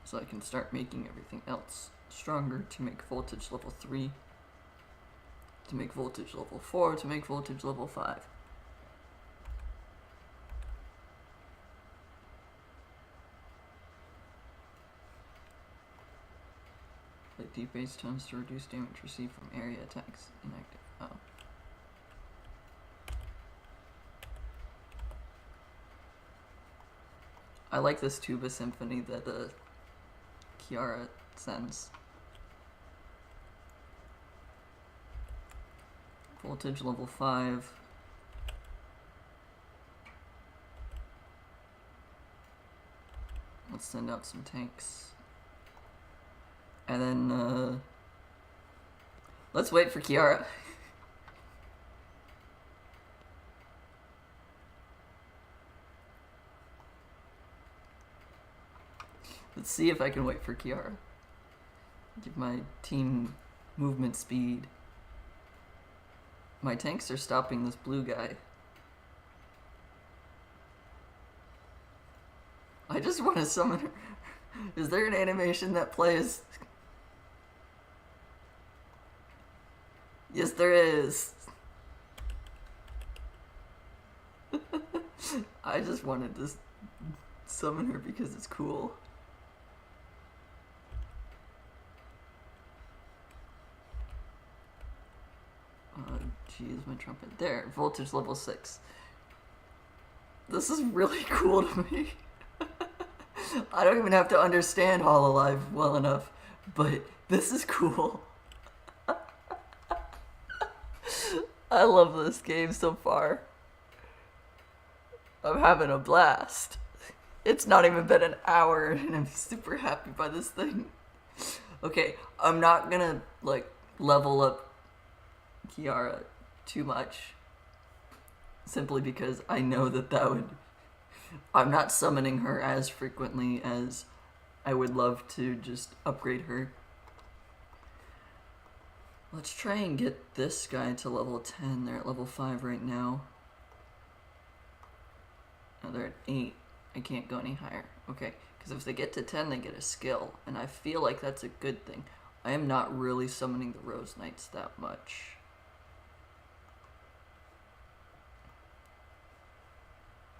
So I can start making everything else stronger to make voltage level 3. To make voltage level 4. To make voltage level 5. Play deep bass tones to reduce damage received from area attacks. Inactive. Oh. I like this tuba symphony that Kiara sends. Voltage level 5. Let's send out some tanks. And then, let's wait for Kiara. Let's see if I can wait for Kiara. Give my team movement speed. My tanks are stopping this blue guy. I just want to summon her. Is there an animation that plays? Yes, there is. I just wanted to summon her because it's cool. Geez, my trumpet. There, voltage level 6. This is really cool to me. I don't even have to understand Hololive well enough, but this is cool. I love this game so far. I'm having a blast. It's not even been an hour and I'm super happy by this thing. Okay, I'm not gonna like level up Kiara too much, simply because I know that would... I'm not summoning her as frequently as I would love to just upgrade her. Let's try and get this guy to level 10. They're at level 5 right now. Oh, they're at 8. I can't go any higher. Okay, because if they get to 10, they get a skill, and I feel like that's a good thing. I am not really summoning the Rose Knights that much.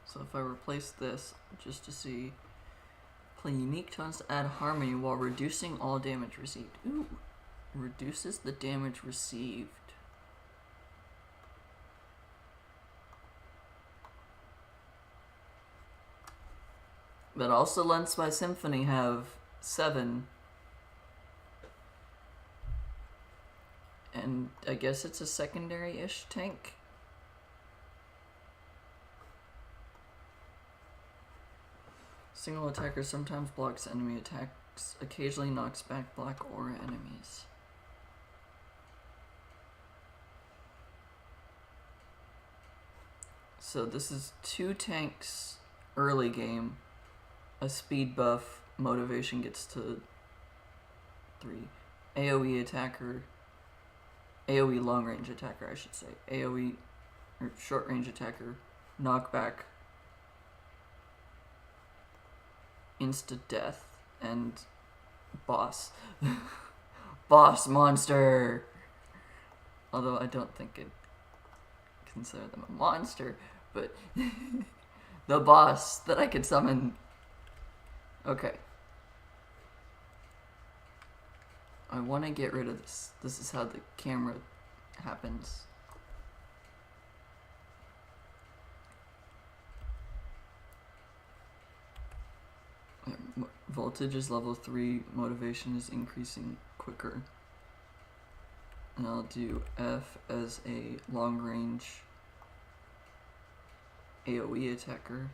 So if I replace this, just to see, play unique tones to add harmony while reducing all damage received. Ooh, reduces the damage received. But also lets my symphony have 7. And I guess it's a secondary-ish tank. Single attacker sometimes blocks enemy attacks, occasionally knocks back black aura enemies. So this is 2 tanks early game, a speed buff, motivation gets to 3, AoE attacker, AoE long range attacker I should say, AoE, or short range attacker, knockback, insta death, and boss. Boss monster! Although I don't think I'd consider them a monster, but the boss that I could summon. Okay. I want to get rid of this. This is how the camera happens. Voltage is level 3, motivation is increasing quicker. And I'll do F as a long range AoE attacker.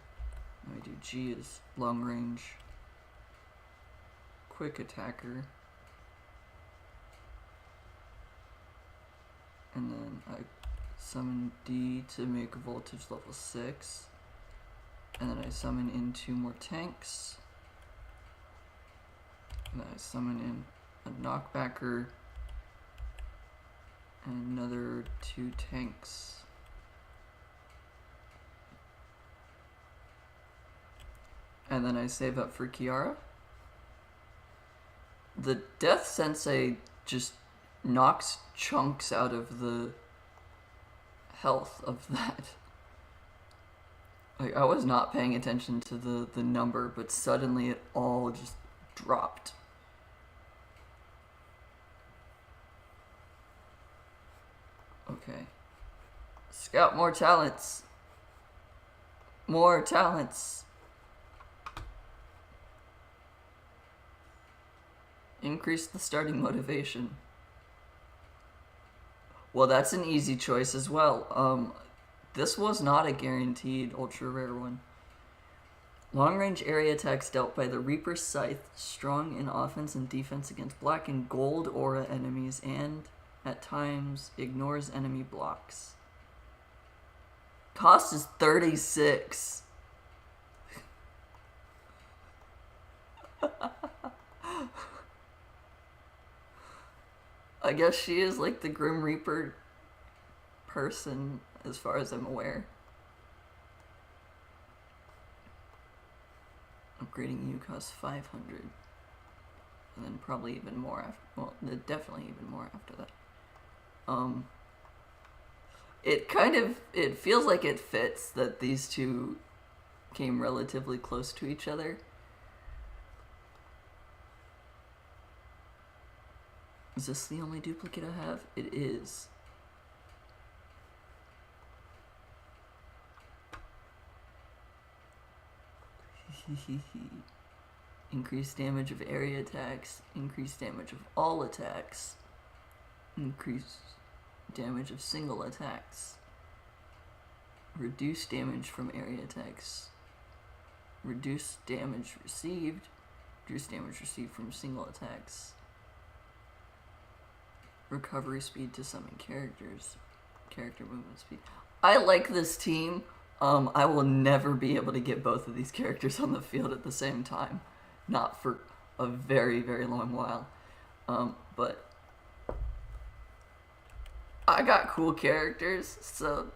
I do G as long range quick attacker. And then I summon D to make voltage level 6. And then I summon in 2 more tanks. And then I summon in a knockbacker and another 2 tanks. And then I save up for Kiara. The Death Sensei just knocks chunks out of the health of that. Like, I was not paying attention to the number, but suddenly it all just dropped. Okay. Scout more talents. More talents. Increase the starting motivation. Well, that's an easy choice as well. This was not a guaranteed ultra rare one. Long range area attacks dealt by the Reaper's Scythe, strong in offense and defense against black and gold aura enemies, and at times ignores enemy blocks. Cost is 36. I guess she is like the Grim Reaper person, as far as I'm aware. Upgrading you costs 500. And then probably even more after, well, definitely even more after that. It feels like it fits that these two came relatively close to each other. Is this the only duplicate I have? It is. Increased damage of area attacks, increased damage of all attacks, increased damage of single attacks, reduced damage from area attacks, reduced damage received from single attacks, recovery speed to summon characters, character movement speed. I like this team. I will never be able to get both of these characters on the field at the same time. Not for a very, very long while. But I got cool characters, so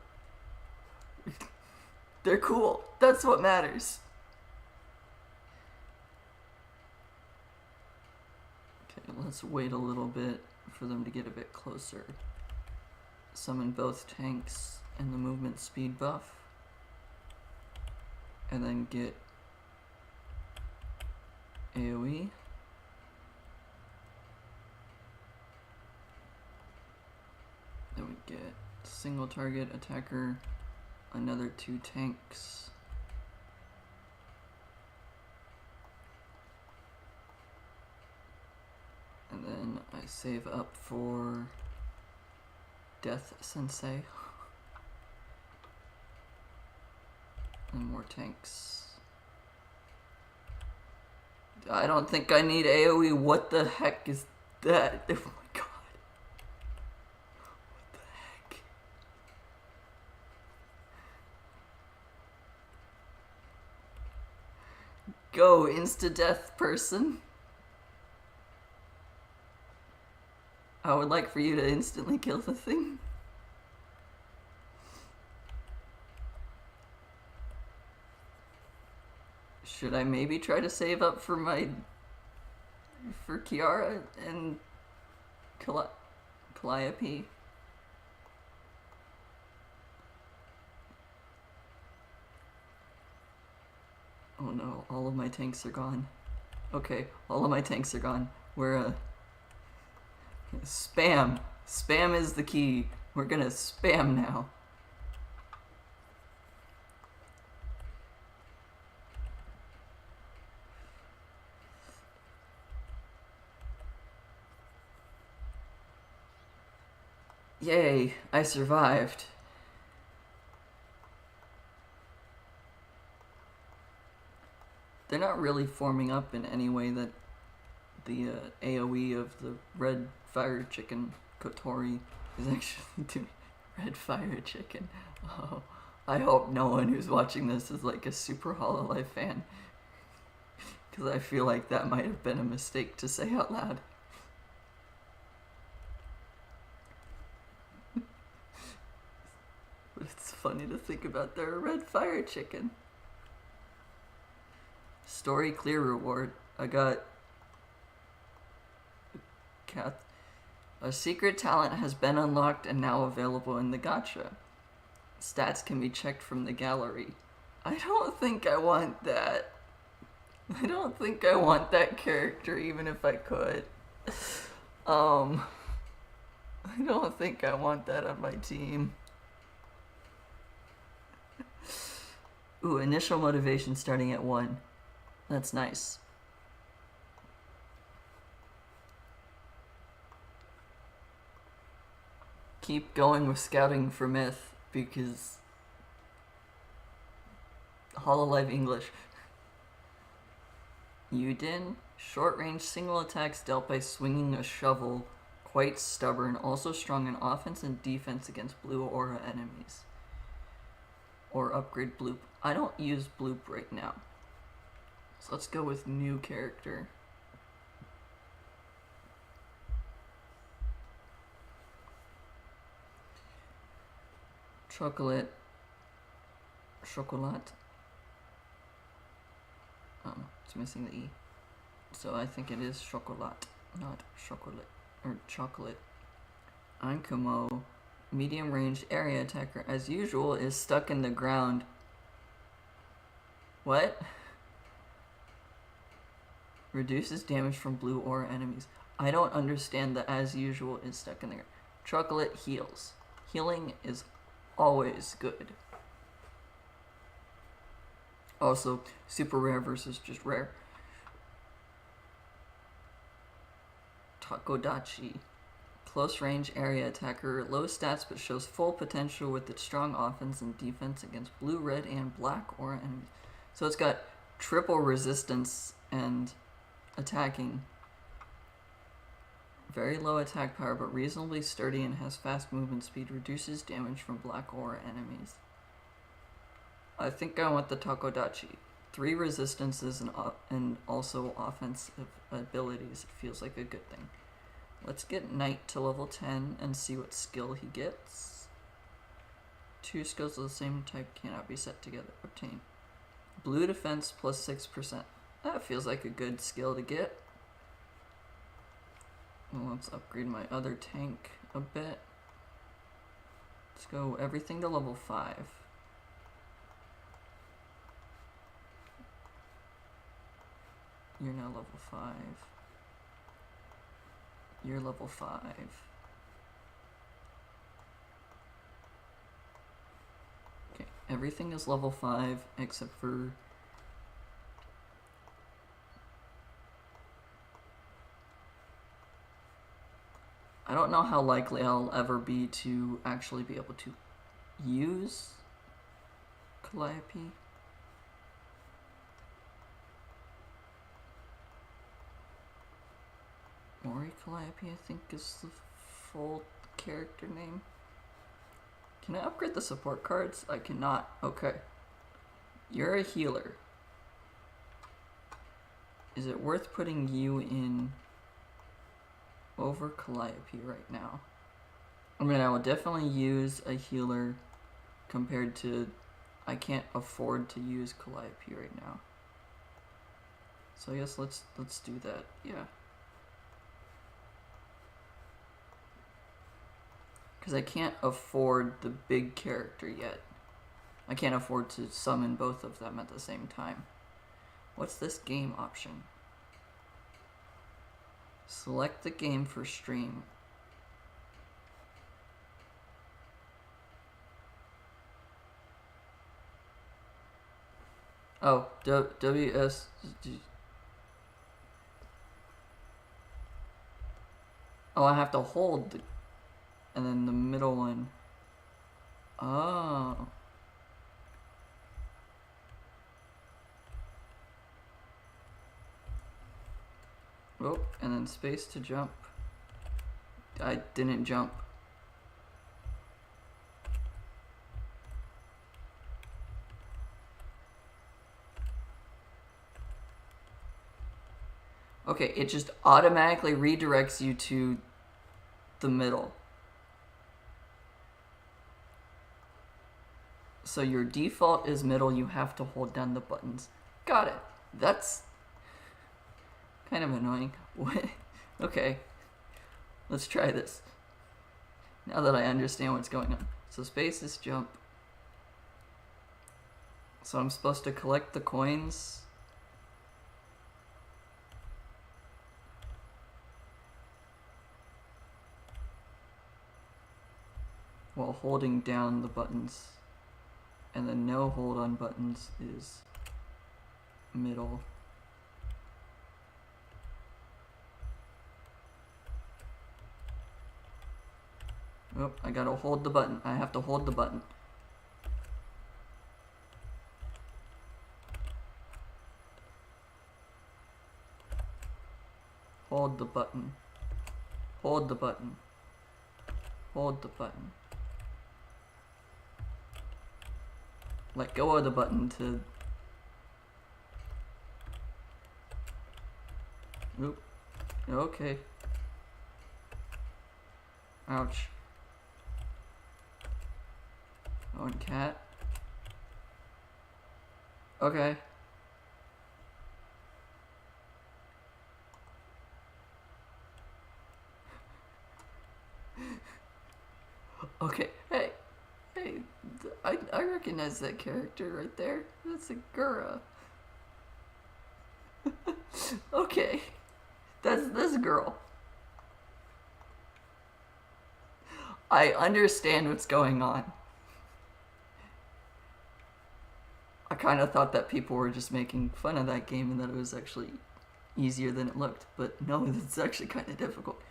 they're cool. That's what matters. Okay, let's wait a little bit for them to get a bit closer. Summon both tanks and the movement speed buff. And then get AoE. Then we get single target attacker, another 2 tanks. And then I save up for Death Sensei. And more tanks. I don't think I need AoE. What the heck is that? Oh my god. What the heck? Go, insta-death person. I would like for you to instantly kill the thing. Should I maybe try to save up for Kiara and Calliope? Oh no, all of my tanks are gone. Okay, all of my tanks are gone. We're spam. Spam is the key. We're gonna spam now. Yay, I survived. They're not really forming up in any way that the AoE of the red fire chicken Kotori is actually doing. Red fire chicken. Oh, I hope no one who's watching this is like a super Hololive fan. Because I feel like that might have been a mistake to say out loud. But it's funny to think about their red fire chicken. Story clear reward. I got a secret talent has been unlocked and now available in the gacha. Stats can be checked from the gallery. I don't think I want that. I don't think I want that character even if I could. I don't think I want that on my team. Ooh, initial motivation starting at 1. That's nice. Keep going with scouting for myth because Hololive English. Yudin, short range single attacks dealt by swinging a shovel, quite stubborn, also strong in offense and defense against blue aura enemies. Or upgrade bloop. I don't use bloop right now. So let's go with new character. chocolate, chocolat. It's missing the E. So I think it is chocolat, not chocolate, or chocolate. Ankumo, medium range area attacker, as usual, is stuck in the ground. What? Reduces damage from blue aura enemies. I don't understand the as usual is stuck in the ground. Chocolate heals. Healing is always good. Also, super rare versus just rare. Takodachi. Close range area attacker. Low stats but shows full potential with its strong offense and defense against blue, red, and black aura enemies. So it's got triple resistance and attacking. Very low attack power but reasonably sturdy and has fast movement speed. Reduces damage from black aura enemies. I think I want the Takodachi. 3 resistances and also offensive abilities. It feels like a good thing. Let's get Knight to level 10 and see what skill he gets. 2 skills of the same type cannot be set together. Obtain. Blue defense plus 6%. That feels like a good skill to get. Well, let's upgrade my other tank a bit. Let's go everything to level 5. You're now level 5. You're level 5. Okay, everything is level 5 except for I don't know how likely I'll ever be to actually be able to use Calliope. Mori Calliope, I think, is the full character name. Can I upgrade the support cards? I cannot. Okay. You're a healer. Is it worth putting you in over Calliope right now? I mean, I will definitely use a healer compared to... I can't afford to use Calliope right now. So I guess let's do that. Yeah. Because I can't afford the big character yet. I can't afford to summon both of them at the same time. What's this game option? Select the game for stream. Oh, WS... Oh, I have to hold the... And then the middle one. Oh. Oh, and then space to jump. I didn't jump. Okay, it just automatically redirects you to the middle. So your default is middle, you have to hold down the buttons. Got it. That's kind of annoying. What? Okay. Let's try this. Now that I understand what's going on. So space is jump. So I'm supposed to collect the coins. While holding down the buttons. And the no hold on buttons is middle. Oh, I gotta hold the button. I have to hold the button. Hold the button. Hold the button. Hold the button. Let go of the button to... Oop. Okay. Ouch. Oh, and cat. Okay. Okay, hey, I recognize that character right there. That's a Gura. Okay, that's this girl. I understand what's going on. I kind of thought that people were just making fun of that game and that it was actually easier than it looked, but no, it's actually kind of difficult.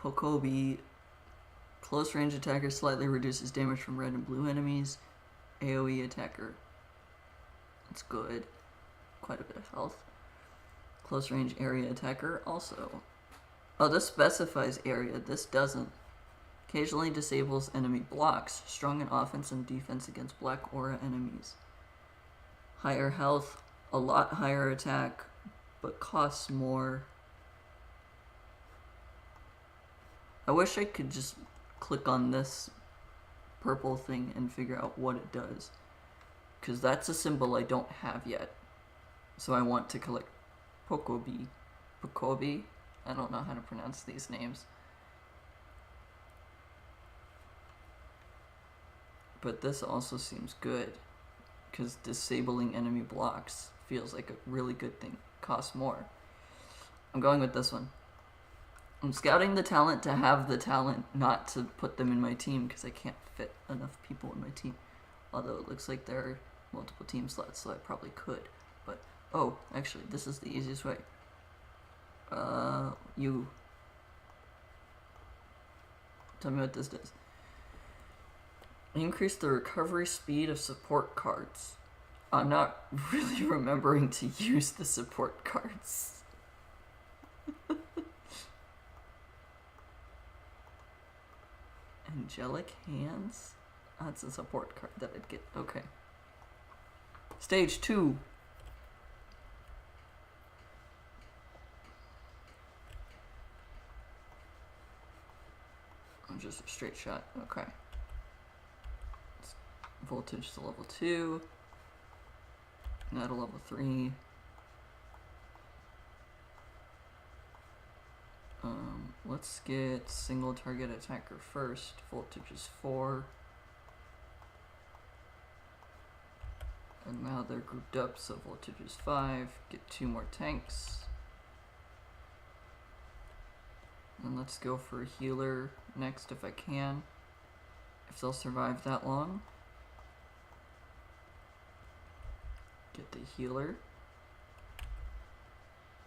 Pokobi, close range attacker, slightly reduces damage from red and blue enemies. AoE attacker, that's good. Quite a bit of health. Close range area attacker also. Oh, this specifies area, this doesn't. Occasionally disables enemy blocks. Strong in offense and defense against black aura enemies. Higher health, a lot higher attack, but costs more. I wish I could just click on this purple thing and figure out what it does. Because that's a symbol I don't have yet. So I want to collect Pokobi. Pokobi? I don't know how to pronounce these names. But this also seems good. Because disabling enemy blocks feels like a really good thing. Costs more. I'm going with this one. I'm scouting the talent to have the talent, not to put them in my team, because I can't fit enough people in my team. Although it looks like there are multiple team slots, so I probably could. But, oh, actually, this is the easiest way. You. Tell me what this does. Increase the recovery speed of support cards. I'm not really remembering to use the support cards. Angelic Hands? That's a support card that I'd get. Okay. Stage 2. Just a straight shot. Okay. Voltage to level 2. Now to level 3. Let's get single target attacker first. Voltage is 4. And now they're grouped up, so voltage is 5. Get 2 more tanks. And let's go for a healer next if I can. If they'll survive that long. Get the healer.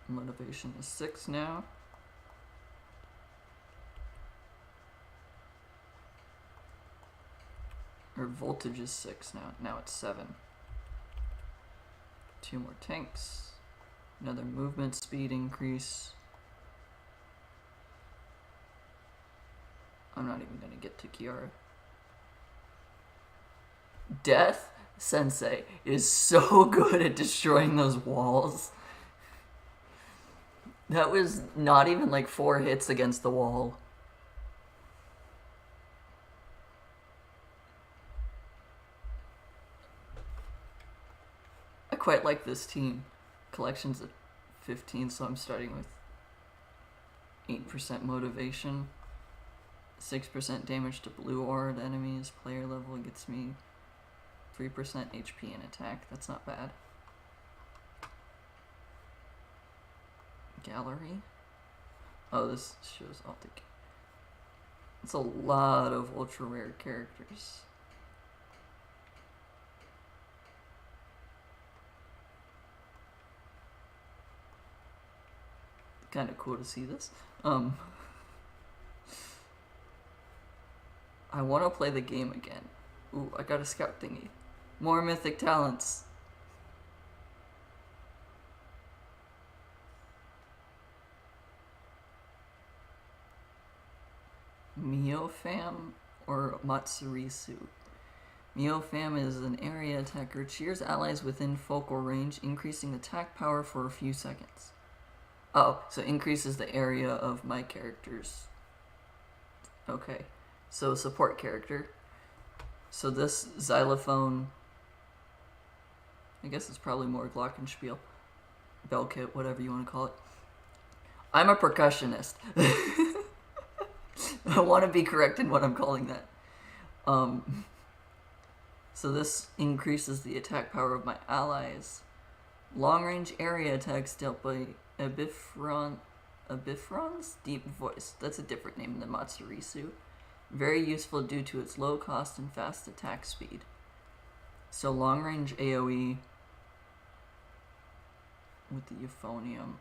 Motivation is 6 now. Or voltage is 6 now. Now it's 7. 2 more tanks. Another movement speed increase. I'm not even gonna get to Kiara. Death Sensei is so good at destroying those walls. That was not even like 4 hits against the wall. I quite like this team. Collection's at 15, so I'm starting with 8% motivation. 6% damage to blue aura enemies. Player level gets me 3% HP and attack. That's not bad. Gallery. Oh, this shows all the... It's a lot of ultra rare characters. Kind of cool to see this. I want to play the game again. Ooh, I got a scout thingy. More mythic talents. Miofam or Matsurisu. Miofam is an area attacker. Cheers allies within focal range, increasing attack power for a few seconds. Oh, so increases the area of my characters. Okay. So support character. So this xylophone, I guess it's probably more glockenspiel, bell kit, whatever you want to call it. I'm a percussionist. I want to be correct in what I'm calling that. So this increases the attack power of my allies. Long-range area attacks dealt by Abifron's deep voice. That's a different name than Matsurisu. Very useful due to its low cost and fast attack speed. So long-range AoE with the euphonium.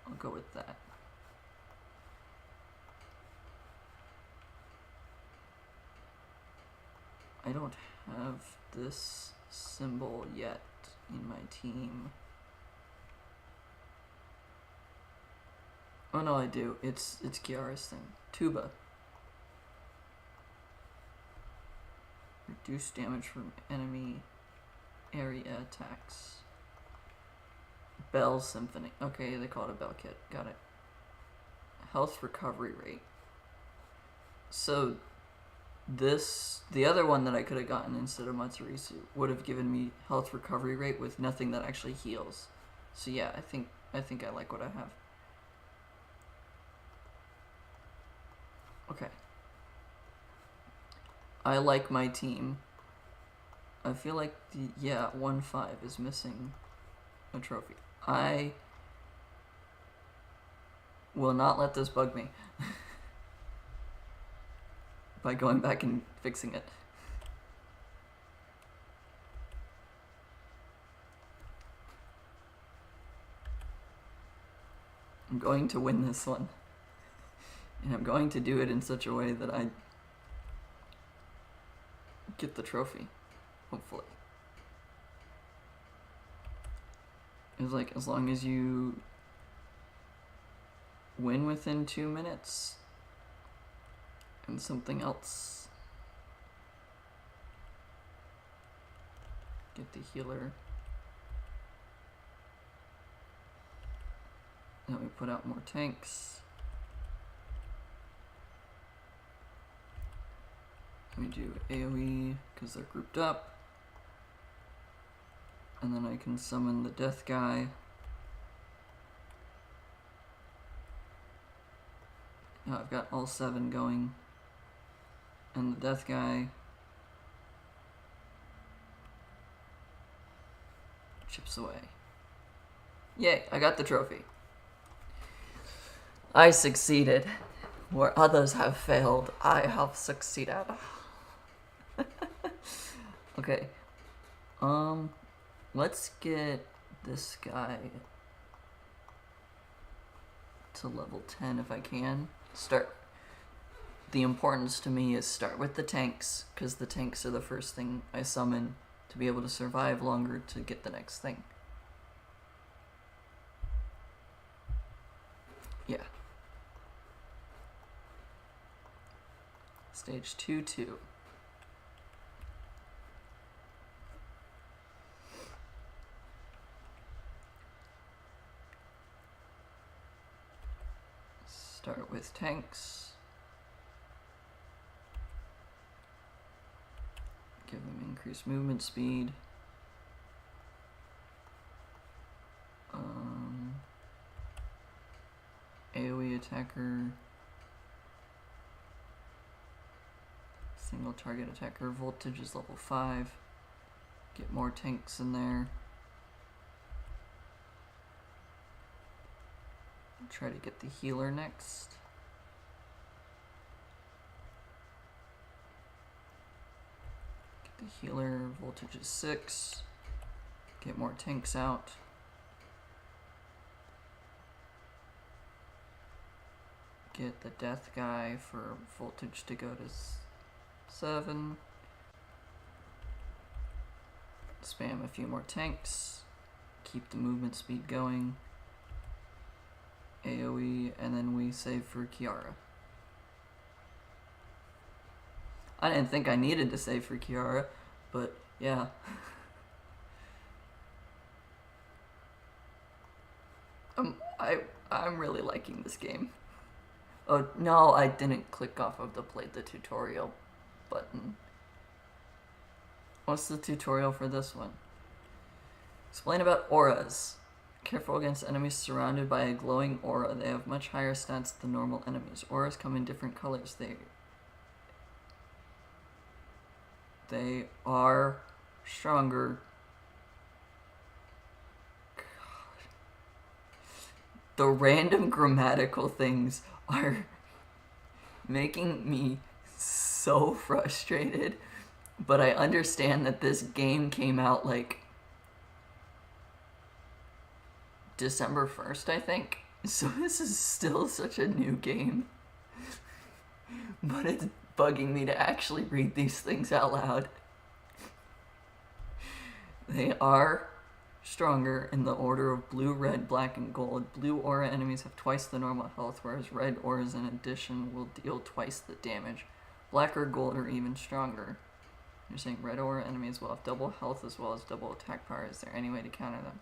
I'll go with that. I don't have this symbol yet in my team. Oh no, I do. It's Kiara's thing. Tuba. Reduce damage from enemy area attacks. Bell Symphony. Okay, they call it a bell kit. Got it. Health recovery rate. So the other one that I could have gotten instead of Matsurisu would have given me health recovery rate with nothing that actually heals. So yeah, I think I like what I have. Okay. I like my team. I feel like the 1-5 is missing a trophy. I will not let this bug me by going back and fixing it. I'm going to win this one. And I'm going to do it in such a way that I get the trophy, hopefully. It's like, as long as you win within 2 minutes and something else. Get the healer. Then we put out more tanks. We do AoE because they're grouped up. And then I can summon the death guy. Now I've got all 7 going. And the death guy chips away. Yay, I got the trophy. I succeeded. Where others have failed, I have succeeded. Okay. Let's get this guy to level 10 if I can. The importance to me is start with the tanks, because the tanks are the first thing I summon to be able to survive longer to get the next thing. Yeah. Stage 2-2. Start with tanks. Give them increased movement speed. AoE attacker. Single target attacker. Voltage is level 5. Get more tanks in there. Try to get the healer next. Get the healer, voltage is 6. Get more tanks out. Get the death guy for voltage to go to 7. Spam a few more tanks. Keep the movement speed going. AoE, and then we save for Kiara. I didn't think I needed to save for Kiara, but yeah. I'm really liking this game. Oh, no, I didn't click off of the play the tutorial button. What's the tutorial for this one? Explain about auras. Careful against enemies surrounded by a glowing aura. They have much higher stats than normal enemies. Auras come in different colors. They are stronger. God. The random grammatical things are making me so frustrated, but I understand that this game came out like December 1st, I think. So this is still such a new game. But it's bugging me to actually read these things out loud. They are stronger in the order of blue, red, black, and gold. Blue aura enemies have twice the normal health, whereas red auras in addition will deal twice the damage. Black or gold are even stronger. You're saying red aura enemies will have double health as well as double attack power. Is there any way to counter them?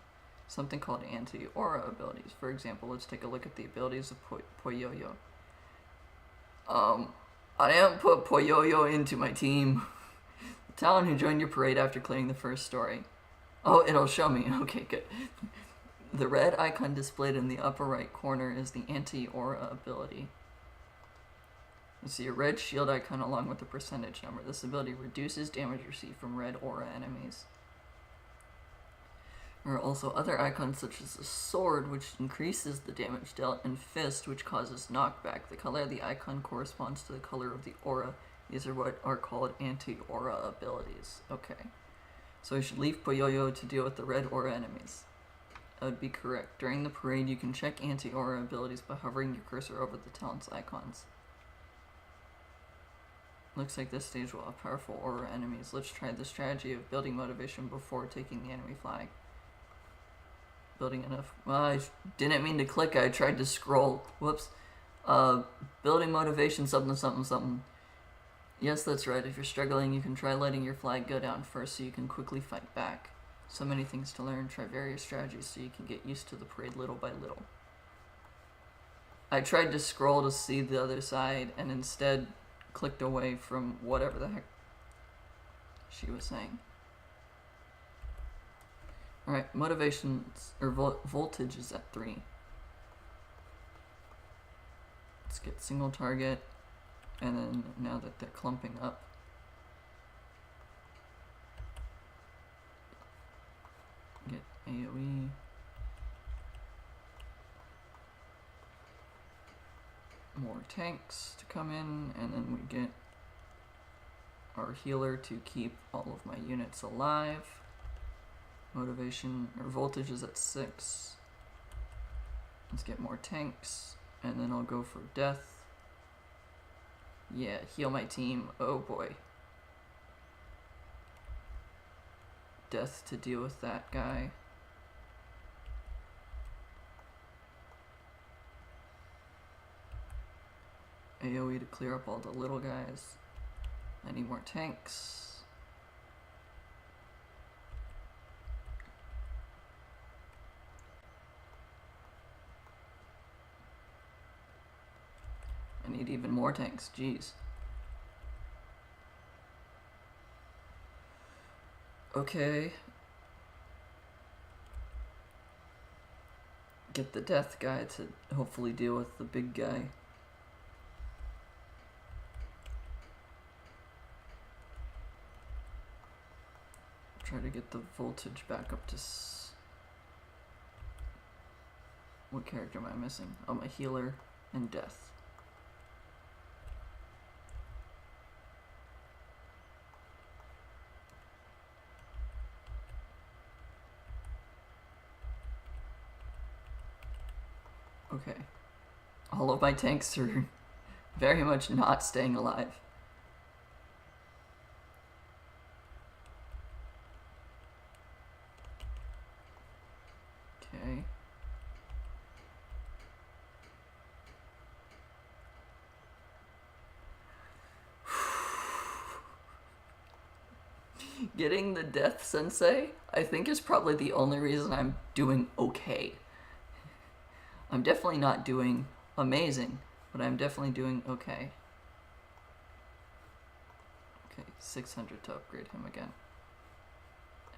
Something called anti-aura abilities. For example, let's take a look at the abilities of Poyoyo. I didn't put Poyoyo into my team. The talent who joined your parade after clearing the first story. Oh, it'll show me. Okay, good. The red icon displayed in the upper right corner is the anti-aura ability. You see a red shield icon along with the percentage number. This ability reduces damage received from red aura enemies. There are also other icons such as a sword, which increases the damage dealt, and fist, which causes knockback. The color of the icon corresponds to the color of the aura. These are what are called anti-aura abilities. Okay. So I should leave Poyoyo to deal with the red aura enemies. That would be correct. During the parade, you can check anti-aura abilities by hovering your cursor over the talents icons. Looks like this stage will have powerful aura enemies. Let's try the strategy of building motivation before taking the enemy flag. Building enough. Well, I didn't mean to click. I tried to scroll. Whoops. Building motivation, something, something, something. Yes, that's right. If you're struggling, you can try letting your flag go down first so you can quickly fight back. So many things to learn. Try various strategies so you can get used to the parade little by little. I tried to scroll to see the other side and instead clicked away from whatever the heck she was saying. Alright, motivation, or voltage is at 3. Let's get single target, and then now that they're clumping up, get AoE. More tanks to come in, and then we get our healer to keep all of my units alive. Motivation, or voltage is at 6. Let's get more tanks, and then I'll go for death. Yeah, heal my team. Oh boy. Death to deal with that guy. AoE to clear up all the little guys. I need more tanks. I need even more tanks, jeez. Okay. Get the death guy to hopefully deal with the big guy. Try to get the voltage back up to what character am I missing? Oh, my healer and death. Okay. All of my tanks are very much not staying alive. Okay. Getting the death sensei, I think, is probably the only reason I'm doing okay. I'm definitely not doing amazing, but I'm definitely doing okay. Okay, 600 to upgrade him again.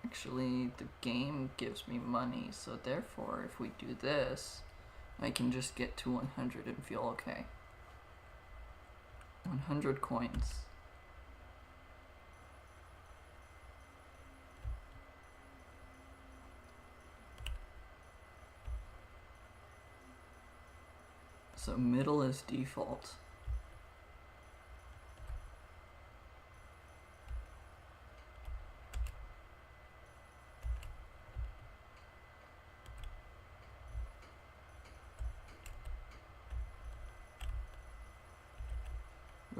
Actually, the game gives me money, so therefore, if we do this, I can just get to 100 and feel okay. 100 coins. So middle is default.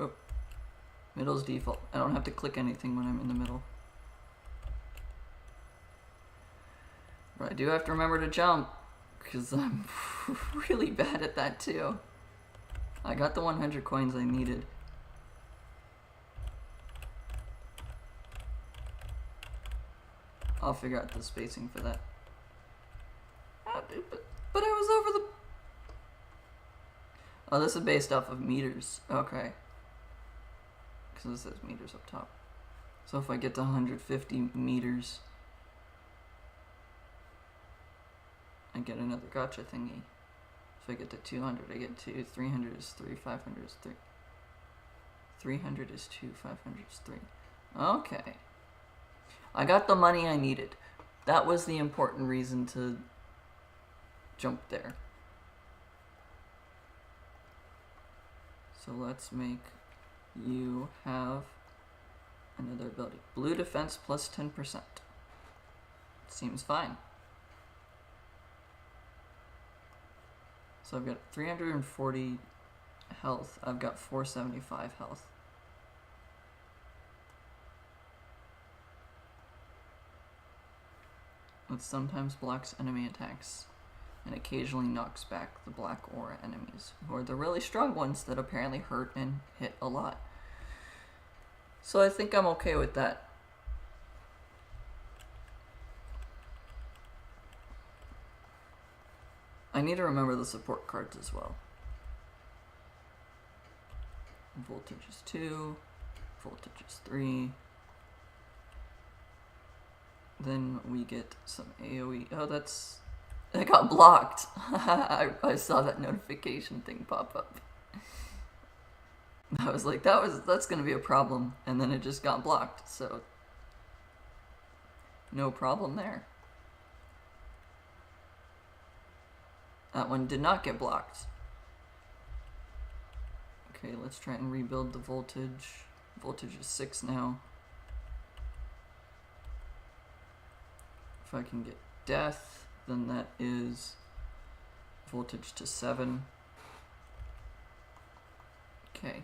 Oh, middle's default. I don't have to click anything when I'm in the middle. But I do have to remember to jump, because I'm really bad at that too. I got the 100 coins I needed. I'll figure out the spacing for that. Oh, dude, but I was over the... Oh, this is based off of meters. Okay. Because it says meters up top. So if I get to 150 meters, I get another gacha thingy. If I get to 200, I get 2. 300 is 3. 500 is 3. 300 is 2. 500 is 3. Okay. I got the money I needed. That was the important reason to jump there. So let's make you have another ability. Blue defense plus 10%. Seems fine. So I've got 340 health. I've got 475 health. It sometimes blocks enemy attacks and occasionally knocks back the black aura enemies, who are the really strong ones that apparently hurt and hit a lot. So I think I'm okay with that. I need to remember the support cards as well. Voltage is 2, voltage is 3. Then we get some AoE. Oh, that's... It got blocked. I saw that notification thing pop up. I was like, that's gonna be a problem. And then it just got blocked, so... No problem there. That one did not get blocked. Okay, let's try and rebuild the voltage. Voltage is 6 now. If I can get death, then that is voltage to 7. Okay.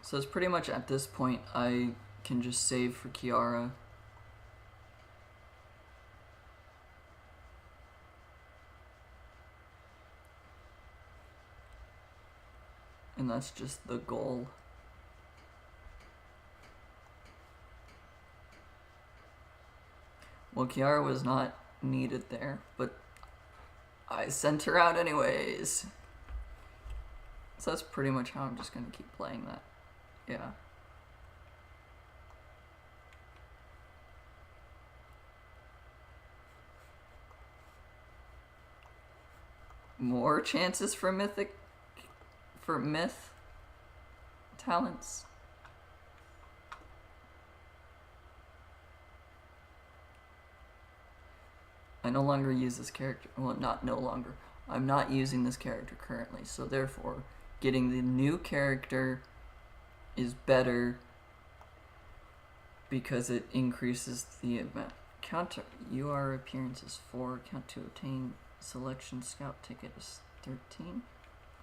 So it's pretty much at this point I can just save for Kiara. And that's just the goal. Well, Kiara was not needed there, but I sent her out anyways. So that's pretty much how I'm just gonna keep playing that. Yeah. More chances for myth talents. I no longer use this character. Well, not no longer. I'm not using this character currently, so therefore, getting the new character is better because it increases the amount. Counter UR appearance is 4. Count to obtain selection scout ticket is 13.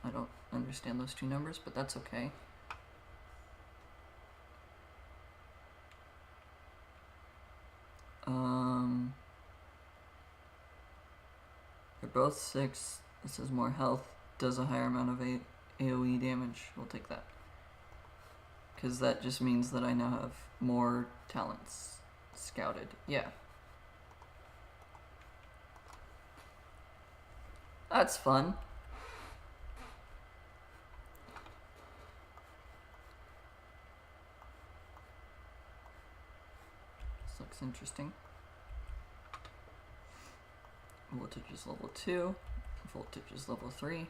I don't understand those two numbers, but that's okay. They're both 6. This has more health, does a higher amount of AoE damage. We'll take that. Because that just means that I now have more talents scouted. Yeah. That's fun. This looks interesting. Voltage is level 2. Voltage is level 3.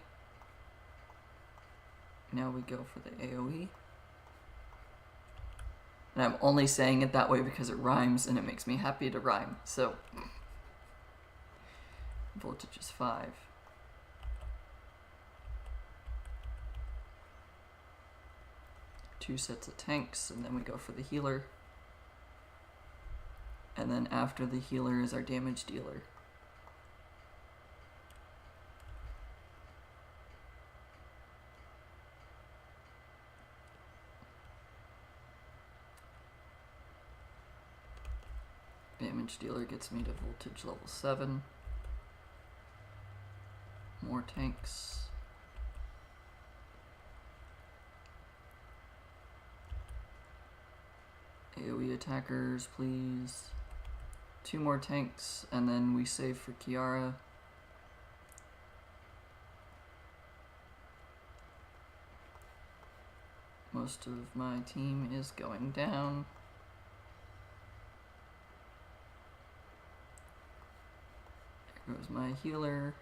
Now we go for the AoE. And I'm only saying it that way because it rhymes and it makes me happy to rhyme. So, voltage is 5. Two sets of tanks, and then we go for the healer. And then after the healer is our damage dealer. Damage dealer gets me to voltage level 7. More tanks. AoE attackers, please. 2 more tanks, and then we save for Kiara. Most of my team is going down. There goes my healer.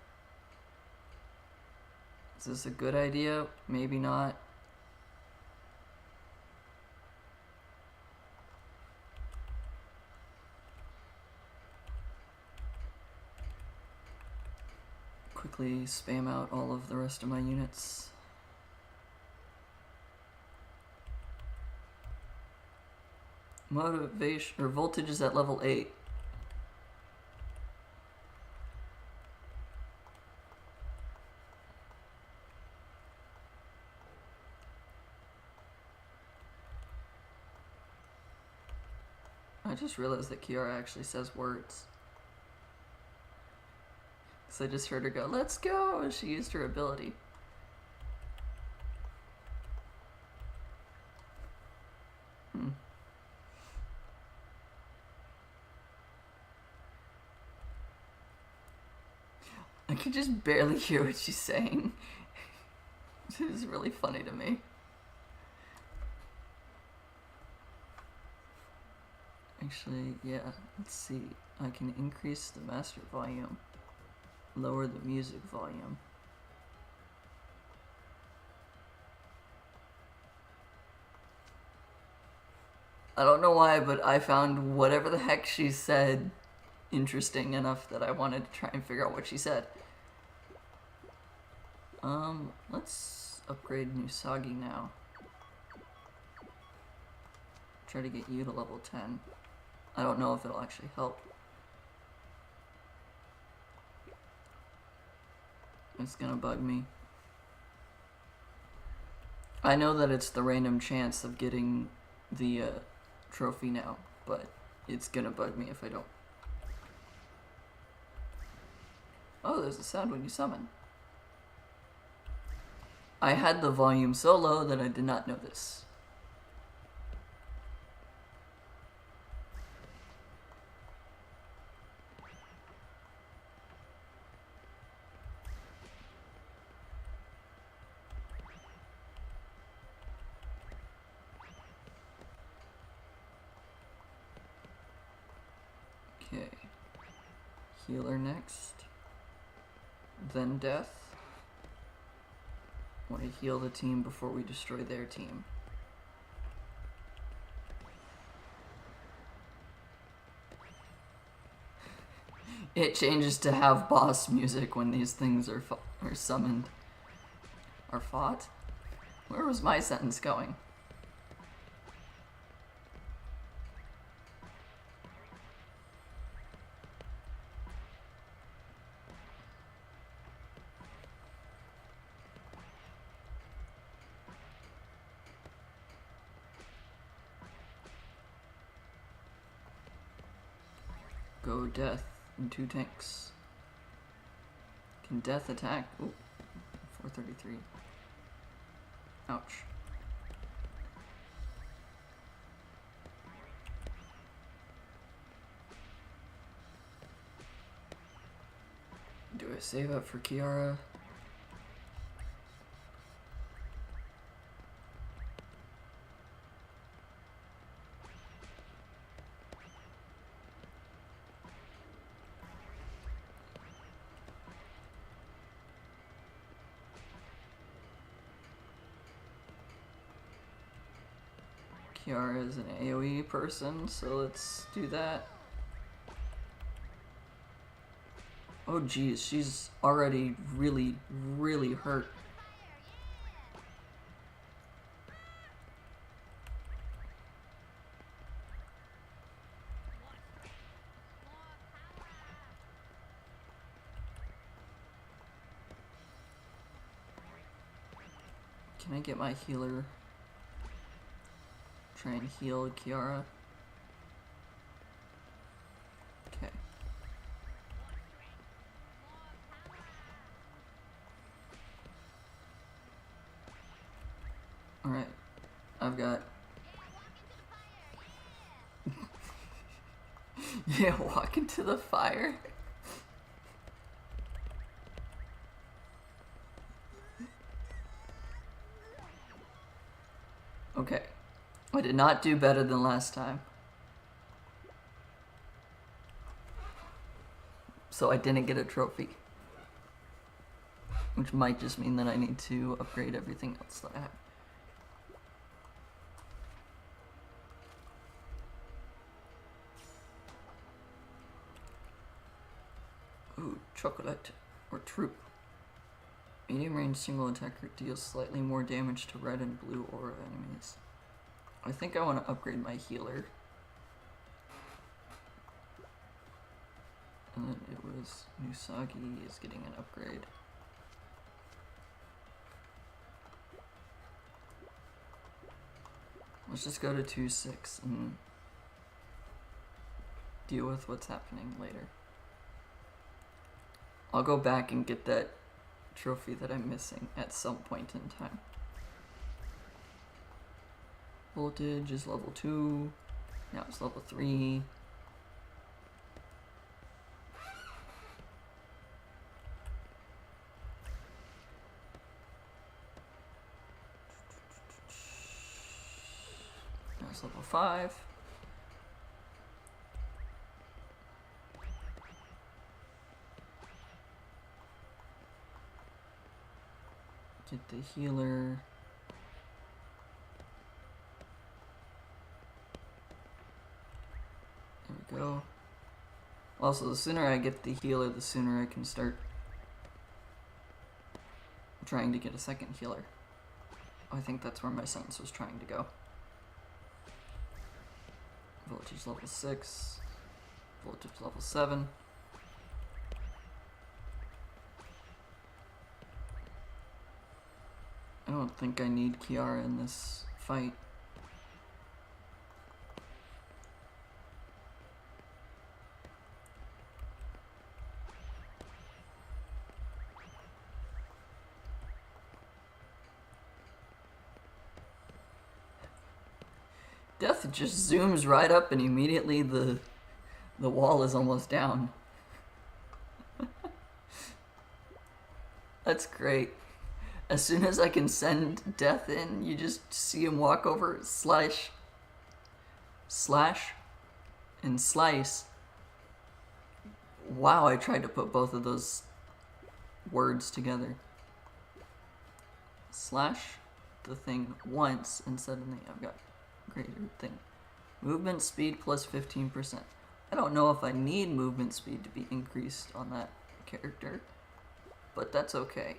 Is this a good idea? Maybe not. Quickly spam out all of the rest of my units. Motivation or voltage is at level 8. I just realized that Kiara actually says words. So I just heard her go, "Let's go!" She used her ability. I can just barely hear what she's saying. This is really funny to me. Actually, yeah, let's see. I can increase the master volume, lower the music volume. I don't know why, but I found whatever the heck she said interesting enough that I wanted to try and figure out what she said. Let's upgrade Nusagi now. Try to get you to level 10. I don't know if it'll actually help. It's gonna bug me. I know that it's the random chance of getting the trophy now, but it's gonna bug me if I don't. Oh, there's a sound when you summon. I had the volume so low that I did not know this. Okay. Healer next. Then death. I want to heal the team before we destroy their team. It changes to have boss music when these things are summoned. Or fought? Where was my sentence going? Go death and 2 tanks. Can death attack? Ooh, 433. Ouch. do I save up for Kiara? Kiara is an AoE person, so let's do that. Oh geez, she's already really, really hurt. Can I get my healer? Try and heal Kiara. Okay. Alright. I've got... Yeah, walk into the fire. Okay. I did not do better than last time. So I didn't get a trophy. Which might just mean that I need to upgrade everything else that I have. Ooh, chocolate. Or troop. Medium range single attacker deals slightly more damage to red and blue aura enemies. I think I want to upgrade my healer. And then it was Nusagi is getting an upgrade. Let's just go to 2-6 and deal with what's happening later. I'll go back and get that trophy that I'm missing at some point in time. Voltage is level 2. Now it's level 3. Now it's level 5. Get the healer. There we go. Also, the sooner I get the healer, the sooner I can start trying to get a second healer. I think that's where my sentence was trying to go. Voltage level 6. Voltage level 7. I don't think I need Kiara in this fight. Death just zooms right up and immediately the wall is almost down. That's great. As soon as I can send Death in, you just see him walk over, slash, and slice. Wow, I tried to put both of those words together. Slash the thing once, and suddenly I've got greater thing. Movement speed plus 15%. I don't know if I need movement speed to be increased on that character, but that's okay.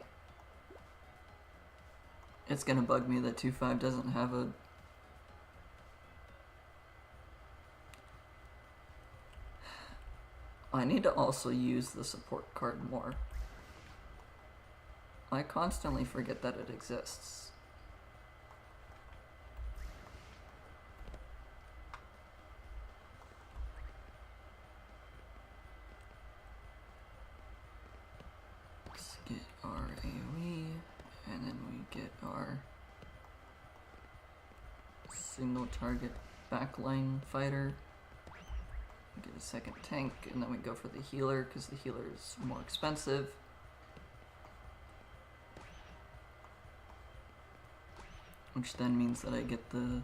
It's gonna bug me that 2.5 doesn't have a... I need to also use the support card more. I constantly forget that it exists. Let's get our AoE. And then we get our single target backline fighter. get a second tank, and then we go for the healer, because the healer is more expensive. Which then means that I get the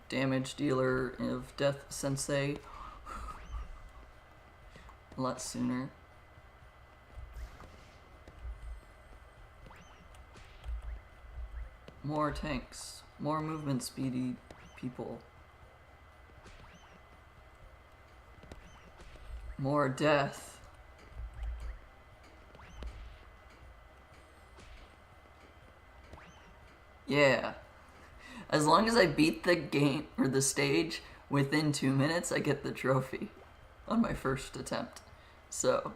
damage dealer of Death Sensei a lot sooner. More tanks, more movement speedy people. More death. Yeah. As long as I beat the game or the stage within 2 minutes, I get the trophy on my first attempt. So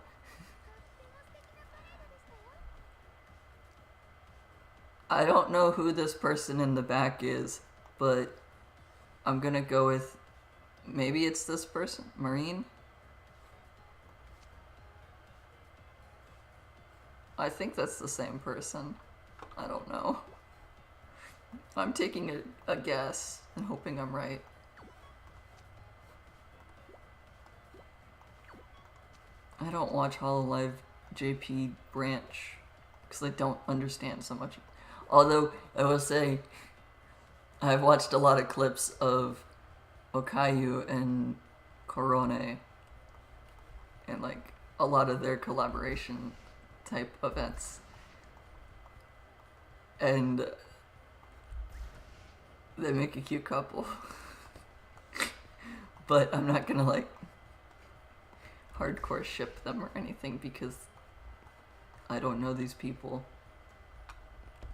I don't know who this person in the back is, but I'm gonna go with maybe it's this person, Marine. I think that's the same person. I don't know. I'm taking a guess and hoping I'm right. I don't watch Hololive JP branch because I don't understand so much. Although I will say I've watched a lot of clips of Okayu and Korone and like a lot of their collaboration type events. And they make a cute couple. But I'm not gonna like hardcore ship them or anything because I don't know these people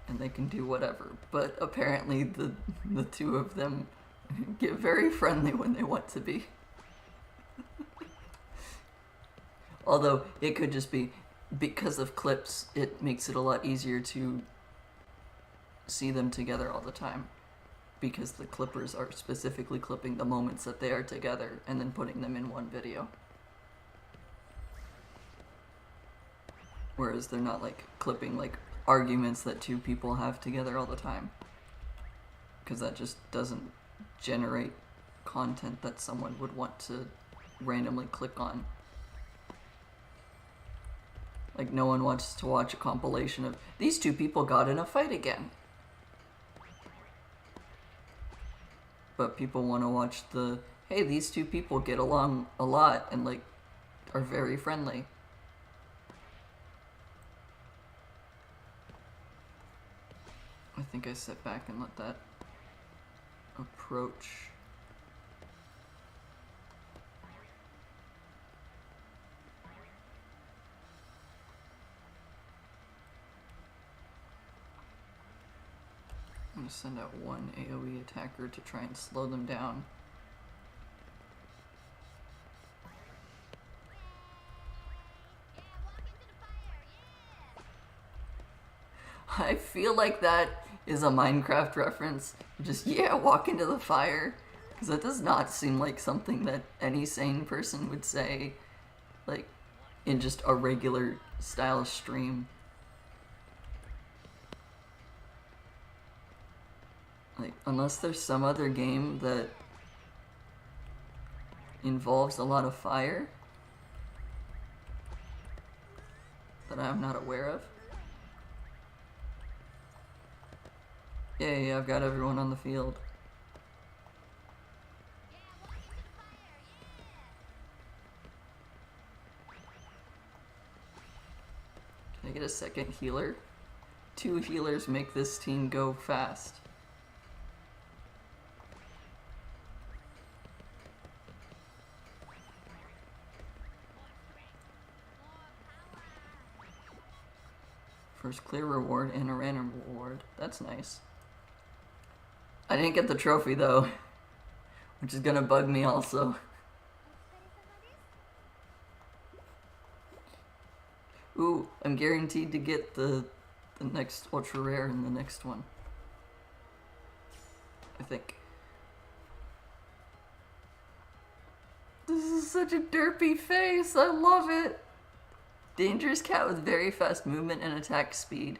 and they can do whatever. But apparently the two of them get very friendly when they want to be. Although it could just be because of clips, it makes it a lot easier to see them together all the time. Because the clippers are specifically clipping the moments that they are together and then putting them in one video. Whereas they're not like clipping like arguments that two people have together all the time. Because that just doesn't generate content that someone would want to randomly click on. Like no one wants to watch a compilation of these two people got in a fight again. But people want to watch the, hey, these two people get along a lot and like are very friendly. I think I sit back and let that approach. I'm going to send out one AoE attacker to try and slow them down. I feel like that is a Minecraft reference. Just, yeah, walk into the fire. Because that does not seem like something that any sane person would say, like, in just a regular style stream. Like, unless there's some other game that involves a lot of fire that I'm not aware of. Yeah, I've got everyone on the field. Can I get a second healer? 2 healers make this team go fast. First clear reward and a random reward. That's nice. I didn't get the trophy though, which is gonna bug me also. Ooh, I'm guaranteed to get the next ultra rare in the next one. I think. This is such a derpy face, I love it! Dangerous cat with very fast movement and attack speed.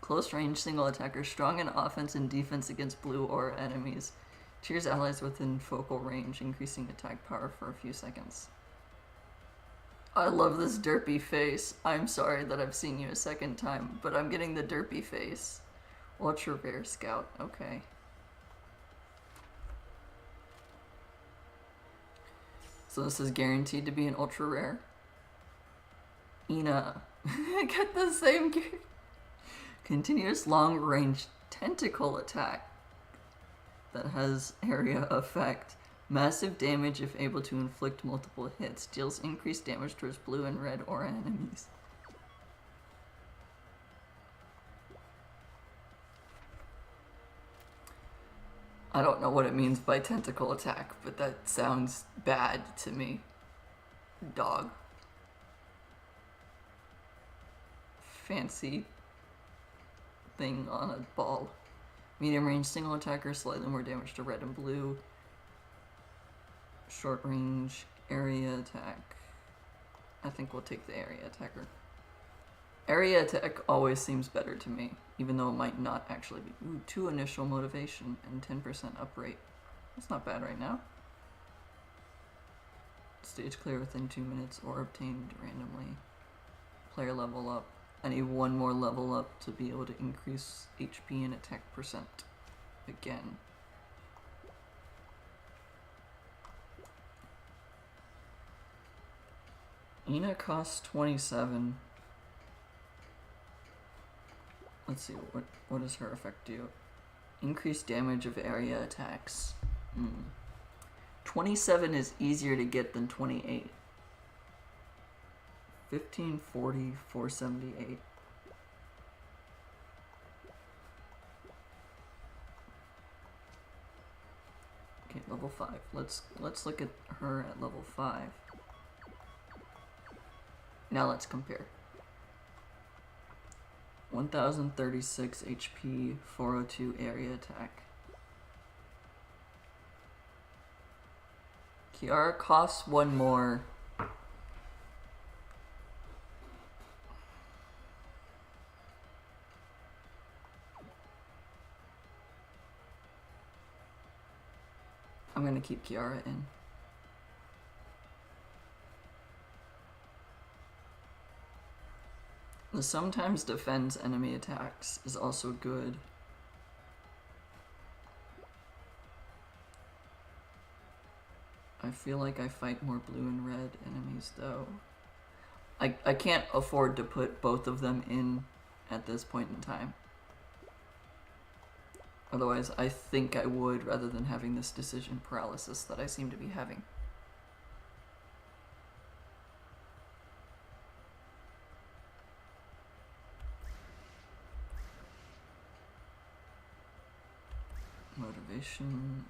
Close range single attacker, strong in offense and defense against blue aura enemies. Cheers allies within focal range, increasing attack power for a few seconds. I love this derpy face. I'm sorry that I've seen you a second time, but I'm getting the derpy face. Ultra rare scout, okay. So this is guaranteed to be an ultra rare. Ina. I get the same gear. Continuous long range tentacle attack that has area effect. Massive damage if able to inflict multiple hits. Deals increased damage towards blue and red aura enemies. I don't know what it means by tentacle attack, but that sounds bad to me. Dog. Fancy thing on a ball. Medium range single attacker, slightly more damage to red and blue. Short range area attack. I think we'll take the area attacker. Area attack always seems better to me, even though it might not actually be. Ooh, 2 initial motivation and 10% up rate. That's not bad right now. Stage clear within 2 minutes or obtained randomly. Player level up. I need 1 more level up to be able to increase HP and attack percent again. Ina costs 27. Let's see, what does her effect do? Increased damage of area attacks. 27 is easier to get than 28. 1540, 478. Okay, level 5. Let's look at her at level 5. Now let's compare. 1036 HP, 402 area attack. Kiara costs 1 more. I'm gonna keep Kiara in. The sometimes defends enemy attacks is also good. I feel like I fight more blue and red enemies though. I can't afford to put both of them in at this point in time. Otherwise, I think I would, rather than having this decision paralysis that I seem to be having. Motivation.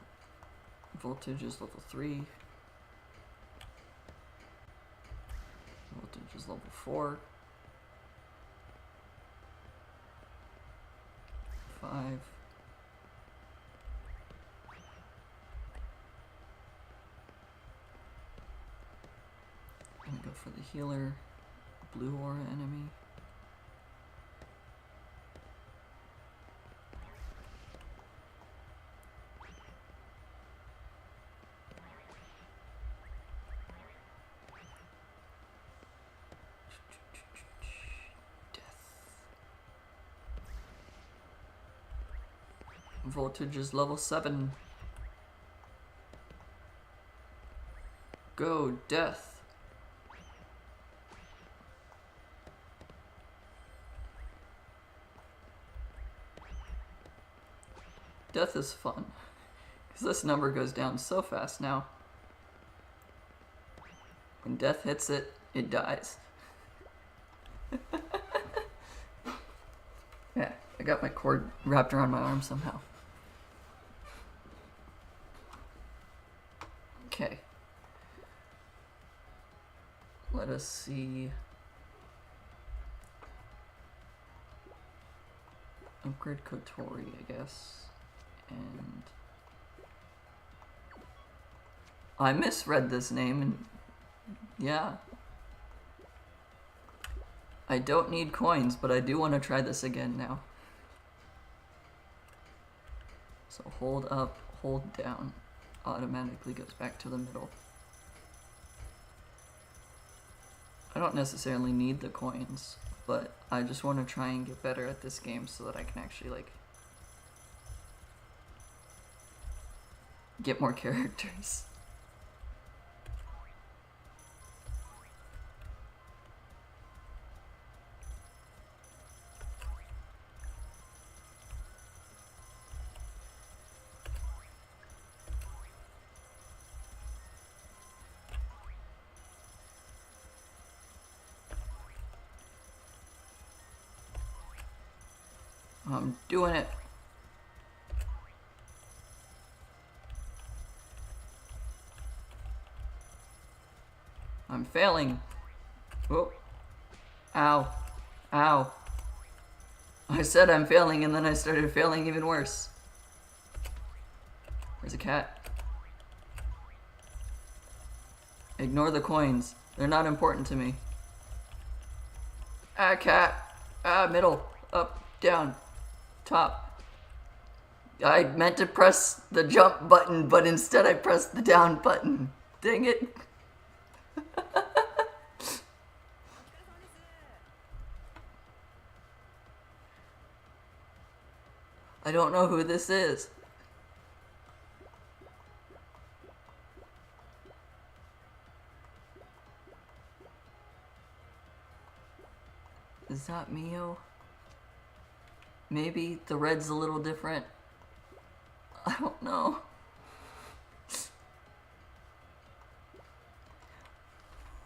Voltage is level 3. Voltage is level 4. 5. I'm gonna go for the healer. Blue aura enemy. Voltage is level 7. Go, death. Death is fun, because this number goes down so fast now. When death hits it, it dies. Yeah, I got my cord wrapped around my arm somehow. Okay. Let us see. Upgrade Kotori, I guess. And I misread this name, and yeah. I don't need coins, but I do want to try this again now. So hold up, hold down automatically goes back to the middle. I don't necessarily need the coins, but I just want to try and get better at this game so that I can actually, like, get more characters. I'm doing it. I'm failing. Oh. Ow. Ow. I said I'm failing and then I started failing even worse. There's a cat. Ignore the coins. They're not important to me. Ah, cat. Ah, middle. Up. Down. Top. I meant to press the jump button, but instead I pressed the down button. Dang it. I don't know who this is. Is that Mio? Maybe the red's a little different. I don't know.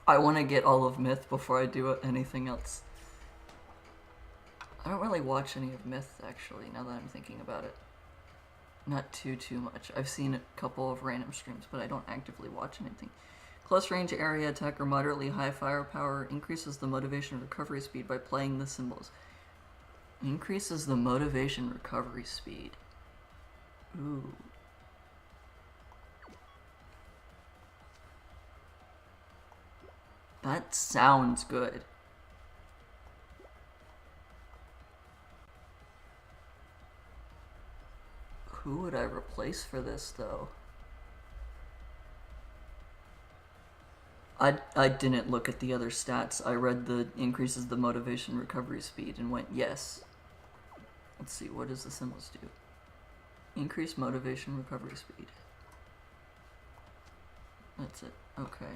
I want to get all of Myth before I do anything else. I don't really watch any of Myth, actually, now that I'm thinking about it. Not too much. I've seen a couple of random streams, but I don't actively watch anything. Close range area attack or moderately high firepower increases the motivation recovery speed by playing the symbols. Increases the motivation recovery speed. Ooh. That sounds good. Who would I replace for this, though? I didn't look at the other stats. I read the increases the motivation recovery speed and went, yes. Let's see, what does the symbols do? Increase motivation recovery speed. That's it. Okay.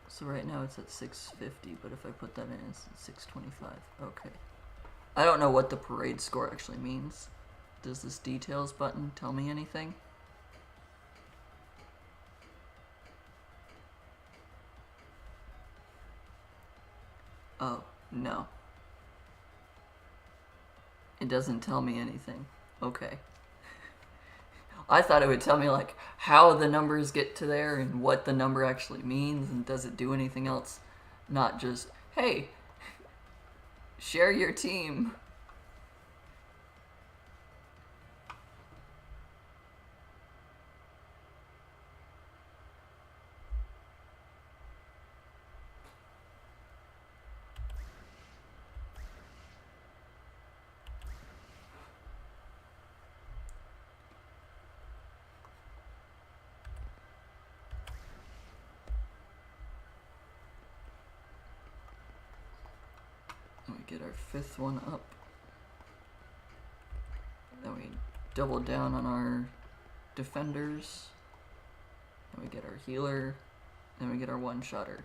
So right now it's at 650, but if I put that in, it's at 625. Okay. I don't know what the parade score actually means. Does this details button tell me anything? Oh, no. It doesn't tell me anything. Okay. I thought it would tell me, like, how the numbers get to there and what the number actually means and does it do anything else. Not just, hey, share your team. Then we get our 5th one up. Then we double down on our defenders. Then we get our healer. Then we get our one-shotter.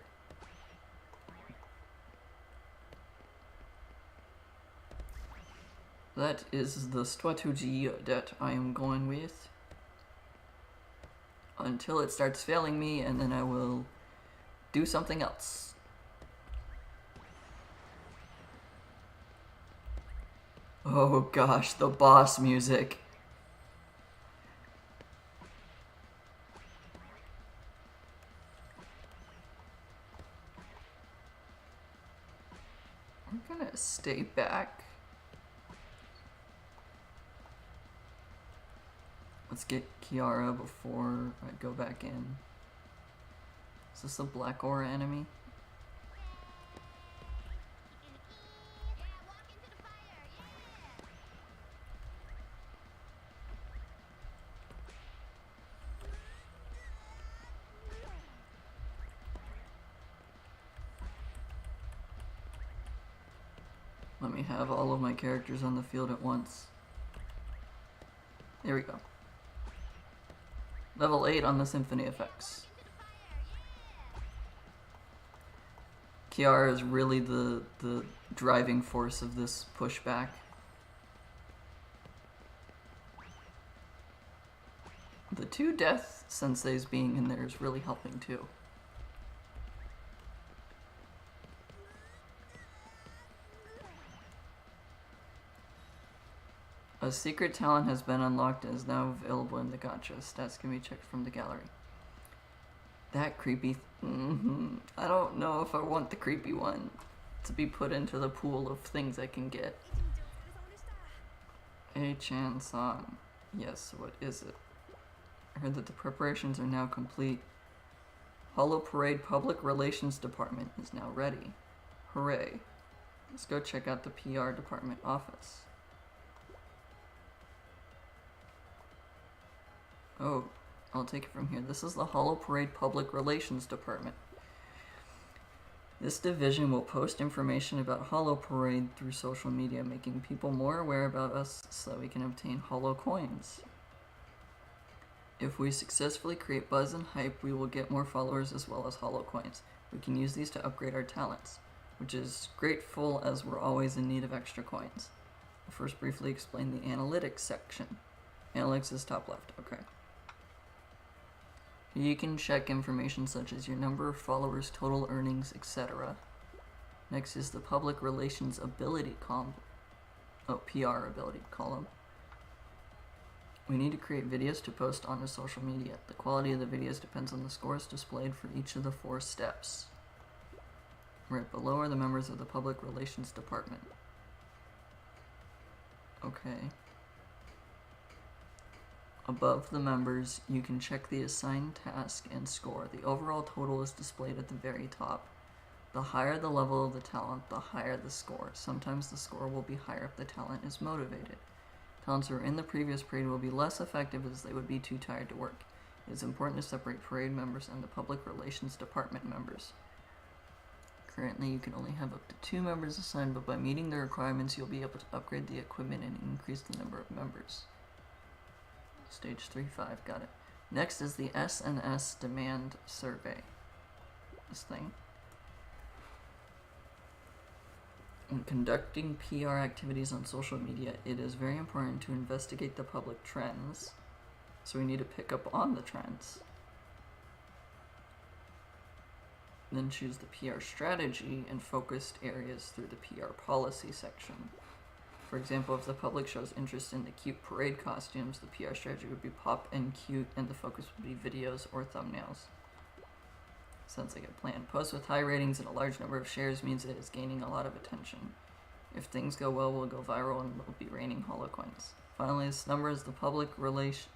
That is the strategy that I am going with. Until it starts failing me, and then I will do something else. Oh gosh, the boss music. I'm gonna stay back. Let's get Kiara before I go back in. Is this a black aura enemy? Let me have all of my characters on the field at once. There we go. Level 8 on the Symphony effects. Kiara is really the driving force of this pushback. The 2 death senseis being in there is really helping too. A secret talent has been unlocked and is now available in the Gacha. Stats can be checked from the gallery. That creepy... I don't know if I want the creepy one to be put into the pool of things I can get. A-chan song. Yes, what is it? I heard that the preparations are now complete. Holo Parade Public Relations Department is now ready. Hooray. Let's go check out the PR department office. Oh, I'll take it from here. This is the Holo Parade Public Relations Department. This division will post information about Holo Parade through social media, making people more aware about us so that we can obtain Holo coins. If we successfully create buzz and hype, we will get more followers as well as Holo coins. We can use these to upgrade our talents, which is grateful as we're always in need of extra coins. I'll first briefly explain the analytics section. Analytics is top left, okay. You can check information such as your number of followers, total earnings, etc. Next is the public relations ability column. Oh, PR ability column. We need to create videos to post onto social media. The quality of the videos depends on the scores displayed for each of the 4 steps. Right below are the members of the public relations department. Okay. Above the members, you can check the assigned task and score. The overall total is displayed at the very top. The higher the level of the talent, the higher the score. Sometimes the score will be higher if the talent is motivated. Talents who are in the previous parade will be less effective as they would be too tired to work. It is important to separate parade members and the public relations department members. Currently, you can only have up to 2 members assigned, but by meeting the requirements, you'll be able to upgrade the equipment and increase the number of members. Stage 3-5, got it. Next is the SNS demand survey. This thing. When conducting PR activities on social media, it is very important to investigate the public trends. So we need to pick up on the trends. Then choose the PR strategy and focused areas through the PR policy section. For example, if the public shows interest in the cute parade costumes, the PR strategy would be pop and cute, and the focus would be videos or thumbnails. Sounds like a plan. Post with high ratings and a large number of shares means it is gaining a lot of attention. If things go well, we'll go viral and we'll be raining Holo coins. Finally, this number is the public relations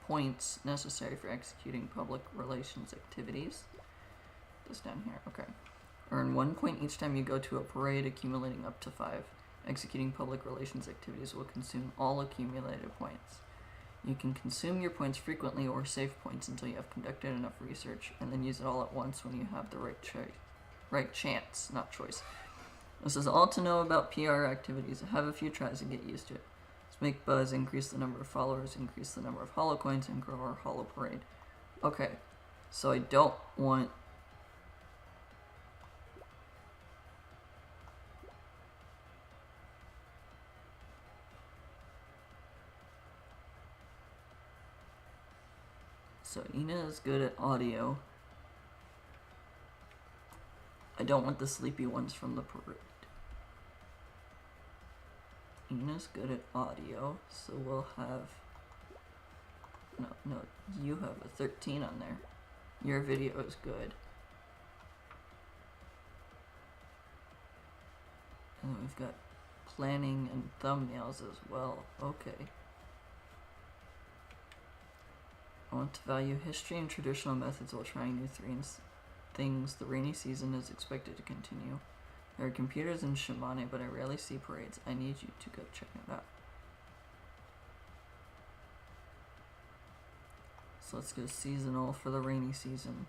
points necessary for executing public relations activities. This down here, okay. Earn 1 point each time you go to a parade, accumulating up to 5. Executing public relations activities will consume all accumulated points. You can consume your points frequently or save points until you have conducted enough research, and then use it all at once when you have the right chance, not choice. This is all to know about PR activities. Have a few tries and get used to it. Let's make buzz, increase the number of followers, increase the number of Holo coins, and grow our Holo parade. Okay, so I don't want... So Ina is good at audio. I don't want the sleepy ones from the parade. Ina's good at audio, so we'll have... No, you have a 13 on there. Your video is good. And then we've got planning and thumbnails as well. Okay. I want to value history and traditional methods while trying new things. The rainy season is expected to continue. There are computers in Shimane, but I rarely see parades. I need you to go check it out. So let's go seasonal for the rainy season.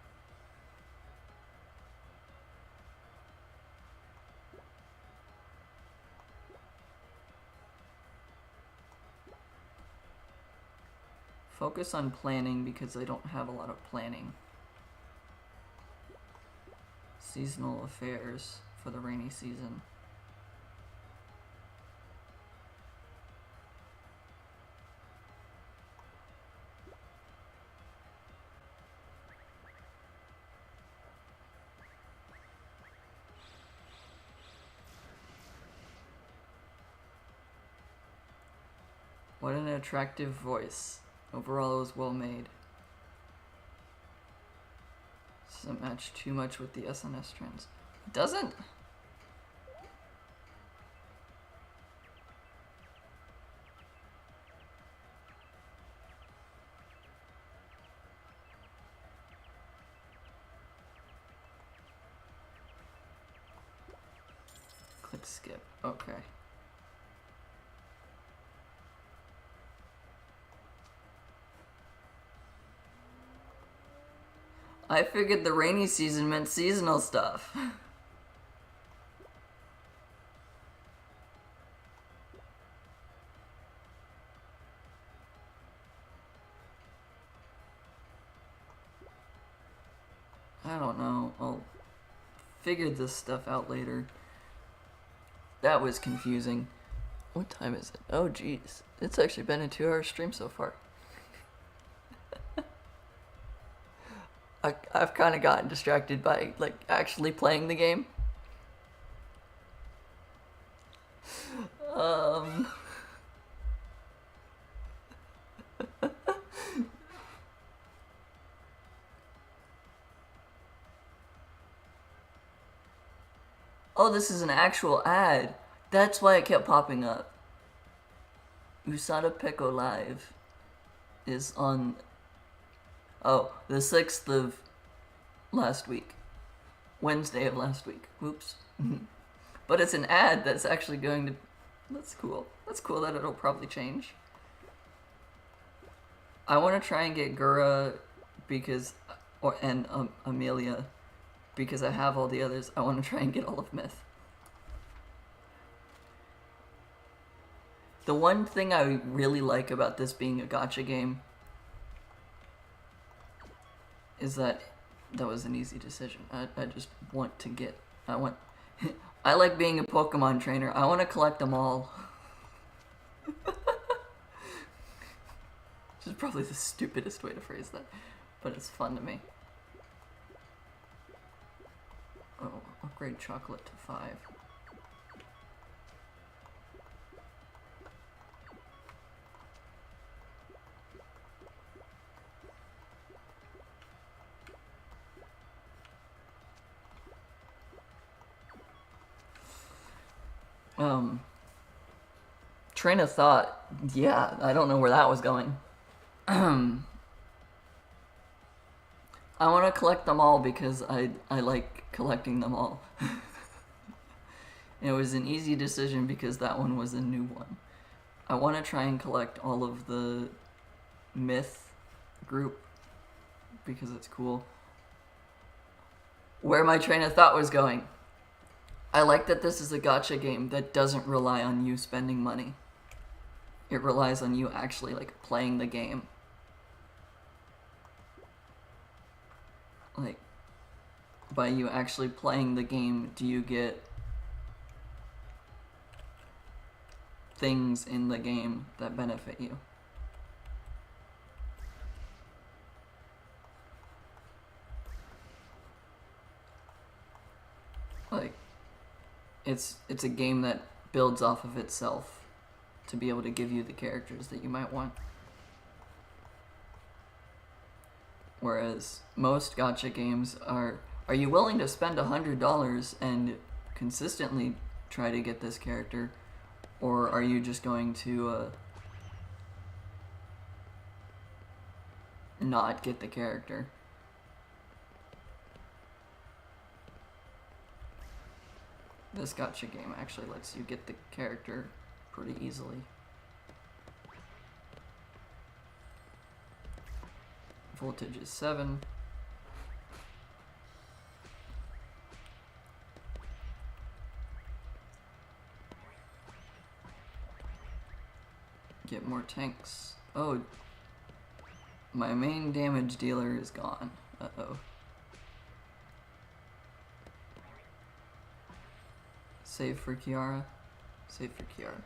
focus on planning because I don't have a lot of planning. Seasonal affairs for the rainy season. What an attractive voice. Overall, it was well made. Doesn't match too much with the SNS trends. It doesn't? Click skip. Okay. I figured the rainy season meant seasonal stuff. I don't know. I'll figure this stuff out later. That was confusing. What time is it? Oh, geez. It's actually been a 2-hour stream so far. I've kind of gotten distracted by, like, actually playing the game. Oh, this is an actual ad. That's why it kept popping up. Usada Peko Live is on... Oh, the 6th of last week. Wednesday of last week. Oops. But it's an ad that's actually going to... That's cool. That's cool that it'll probably change. I want to try and get Gura because... and Amelia because I have all the others. I want to try and get all of Myth. The one thing I really like about this being a gacha game is that was an easy decision. I just want to get... I like being a Pokemon trainer. I want to collect them all. Which is probably the stupidest way to phrase that, but it's fun to me. Oh, upgrade chocolate to 5. Train of thought. Yeah, I don't know where that was going. I want to collect them all because I like collecting them all. It was an easy decision because that one was a new one. I want to try and collect all of the Myth group because it's cool. Where my train of thought was going. I like that this is a gacha game that doesn't rely on you spending money. It relies on you actually, like, playing the game. Like, by you actually playing the game, do you get things in the game that benefit you? Like, it's a game that builds off of itself to be able to give you the characters that you might want. Whereas most gacha games are you willing to spend $100 and consistently try to get this character, or are you just going to not get the character? This gacha game actually lets you get the character pretty easily. Voltage is 7. Get more tanks. Oh, My main damage dealer is gone. Uh-oh. Save for Kiara. Save for Kiara.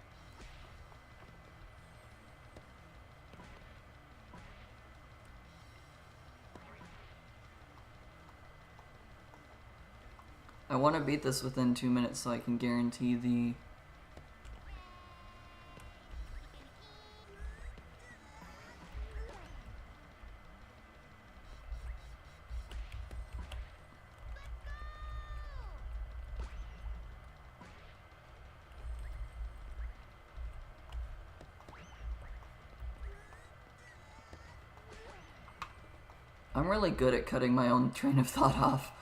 I want to beat this within 2 minutes so I can guarantee the... I'm really good at cutting my own train of thought off.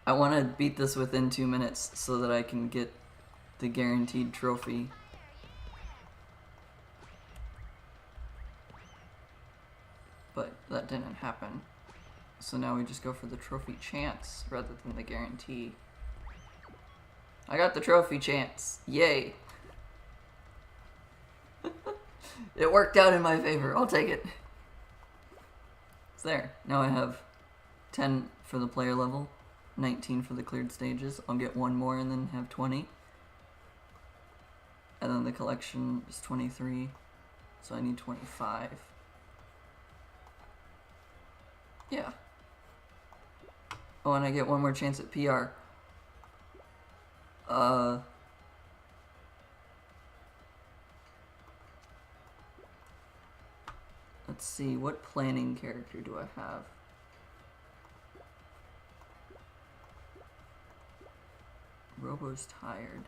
I want to beat this within 2 minutes so that I can get the guaranteed trophy. But that didn't happen. So now we just go for the trophy chance rather than the guarantee. I got the trophy chance. Yay. It worked out in my favor. I'll take it. It's there. Now I have 10 for the player level, 19 for the cleared stages. I'll get one more and then have 20. And then the collection is 23, so I need 25. Yeah. Oh, and I get one more chance at PR. Let's see, what planning character do I have? Robo's tired.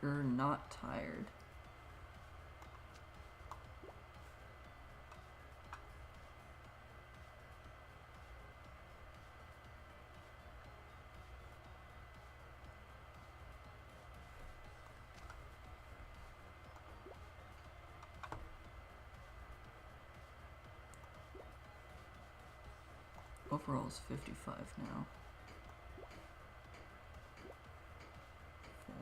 You're not tired. Overall is 55 now. 4.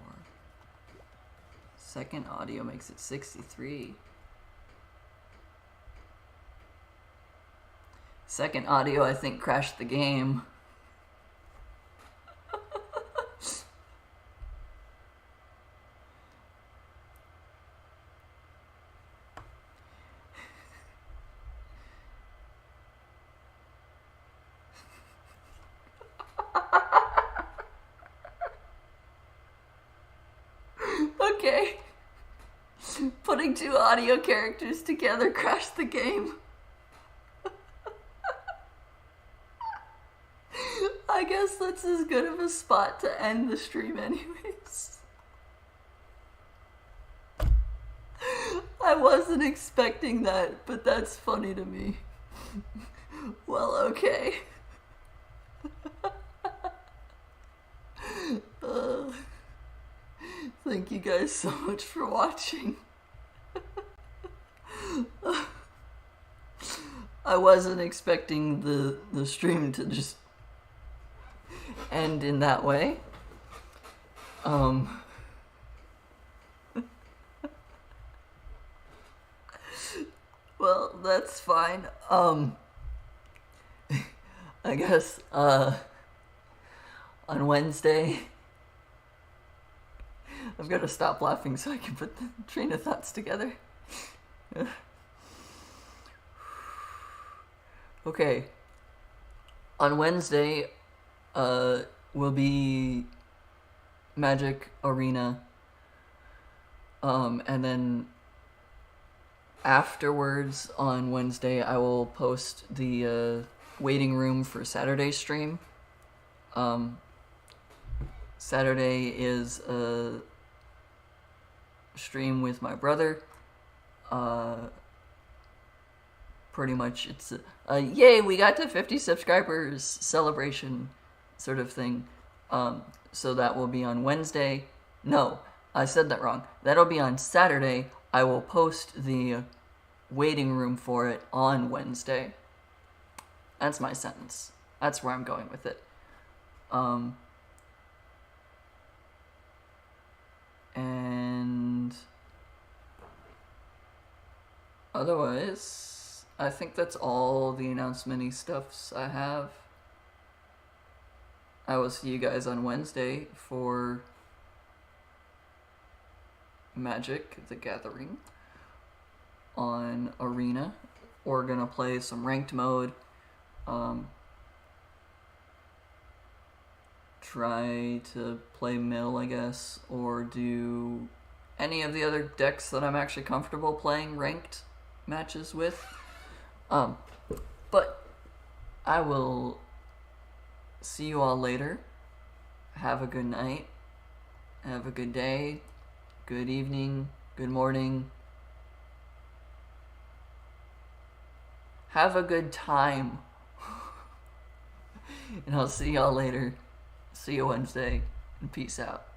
Second audio makes it 63. Second audio, I think, crashed the game. Okay. Putting two audio characters together crashed the game. I guess that's as good of a spot to end the stream anyways. I wasn't expecting that, but that's funny to me. Well, okay. Thank you guys so much for watching. I wasn't expecting the stream to just end in that way. Well, that's fine. I guess, on Wednesday, I've got to stop laughing so I can put the train of thoughts together. Okay. On Wednesday, will be Magic Arena. And then afterwards on Wednesday, I will post the waiting room for Saturday stream. Saturday is a stream with my brother. Pretty much it's a yay, we got to 50 subscribers celebration sort of thing. So that will be on Wednesday. No, I said that wrong. That'll be on Saturday. I will post the waiting room for it on Wednesday. That's my sentence. That's where I'm going with it. And otherwise, I think that's all the announcement-y stuffs I have. I will see you guys on Wednesday for Magic the Gathering on Arena. We're gonna play some ranked mode. Try to play mill, I guess, or do any of the other decks that I'm actually comfortable playing ranked matches with. But I will see you all later. Have a good night. Have a good day. Good evening. Good morning. Have a good time. And I'll see y'all later. See you Wednesday. And peace out.